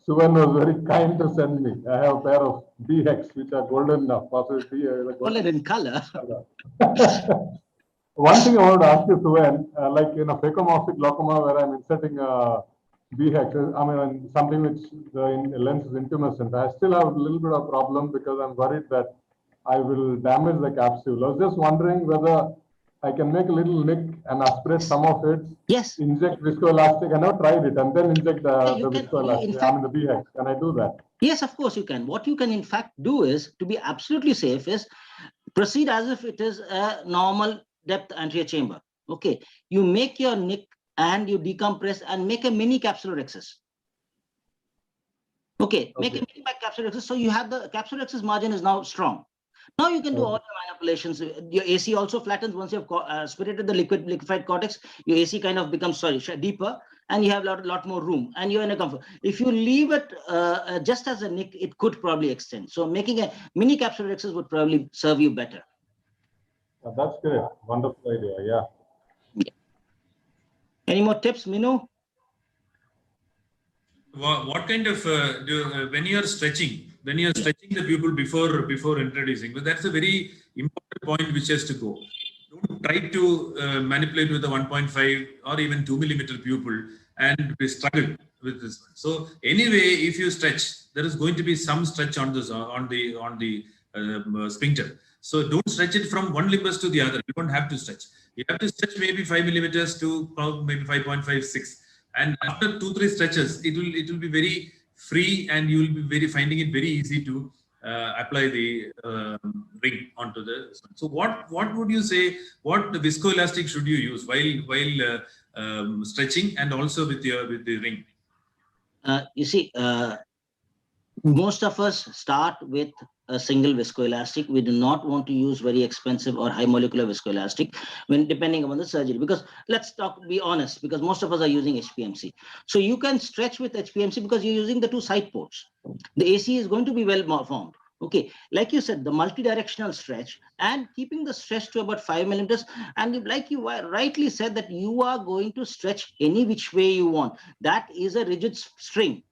Suven was very kind to send me. I have a pair of BX, which are golden forceps. Golden in color. One thing I wanted to ask you, Suven, like in a phacomorstic glaucoma where I'm inserting a BX, I mean, something which the lens is intumescent, I still have a little bit of problem because I'm worried that I will damage the capsule. I was just wondering whether I can make a little nick and aspirate some of it. Yes. Inject viscoelastic. I never tried it, and then inject the viscoelastic. The BX. Can I do that? Yes, of course you can. What you can in fact do is, to be absolutely safe, is proceed as if it is a normal depth anterior chamber. Okay. You make your nick and you decompress and make a mini capsular excess. Okay. Make a mini capsular excess. So you have the capsular excess margin is now strong. Now you can do all your manipulations. Your AC also flattens once you've aspirated the liquefied cortex. Your AC kind of becomes deeper, and you have a lot more room, and you're in a comfort. If you leave it just as a nick, it could probably extend. So making a mini capsular excess would probably serve you better. That's great. Wonderful idea. Yeah. Any more tips, Minu? What kind of when you are stretching the pupil before introducing, but that's a very important point which has to go. Don't try to manipulate with a 1.5 or even 2 millimeter pupil and we struggle with this one. So anyway, if you stretch, there is going to be some stretch on this on the sphincter. So don't stretch it from one limbus to the other. You don't have to stretch. You have to stretch maybe 5 millimeters to maybe 5.5, 6. And after 2-3 stretches, it will be very free, and you will be finding it very easy to apply the ring onto the. So what would you say? What viscoelastic should you use while stretching and also with the ring? You see, most of us start with a single viscoelastic. We do not want to use very expensive or high molecular viscoelastic when depending upon the surgery, because be honest, because most of us are using HPMC. So you can stretch with HPMC because you're using the 2 side ports. The AC is going to be well formed. Okay, like you said, the multi-directional stretch and keeping the stretch to about 5 millimeters. And like you rightly said, that you are going to stretch any which way you want. That is a rigid string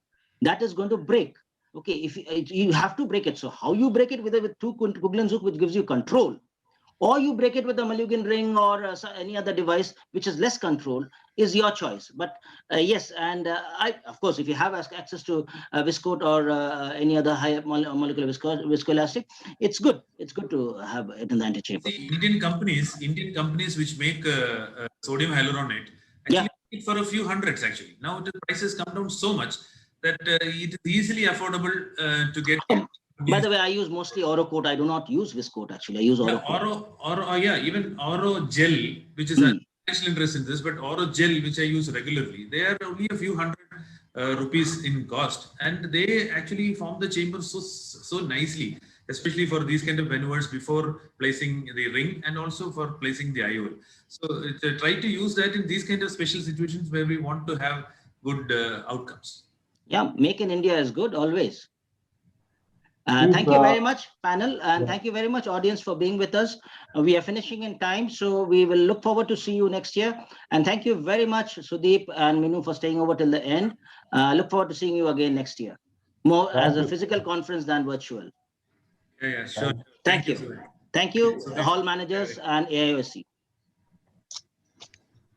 that is going to break. Okay, if you have to break it. So how you break it, whether with 2 Kuglen-Zuck, which gives you control, or you break it with a Malugin ring or any other device which is less control, is your choice. But yes, and of course, if you have access to Viscoat or any other high molecular viscoelastic, it's good. It's good to have it in the antechamber. Indian companies which make sodium hyaluronate actually make it for a few hundreds actually. Now the prices come down so much that it is easily affordable to get. By the way, I use mostly Orocoat. I do not use Viscoat actually. I use Orocoat. Even Oro Gel, which is a special interest in this, but Oro Gel, which I use regularly, they are only a few hundred rupees in cost, and they actually form the chamber so nicely. especially for these kind of maneuvers before placing the ring and also for placing the IOL. So try to use that in these kind of special situations where we want to have good outcomes. Yeah, make in India is good always. Please, Thank you very much, panel, and yeah. thank you very much, audience, for being with us. We are finishing in time, so we will look forward to see you next year. And thank you very much, Sudeep and Minu, for staying over till the end. Look forward to seeing you again next year, more Thank as a you. physical conference than virtual. Yeah, sure. Thank you. Sudhir. Thank you, So thanks hall for- managers and AIOC.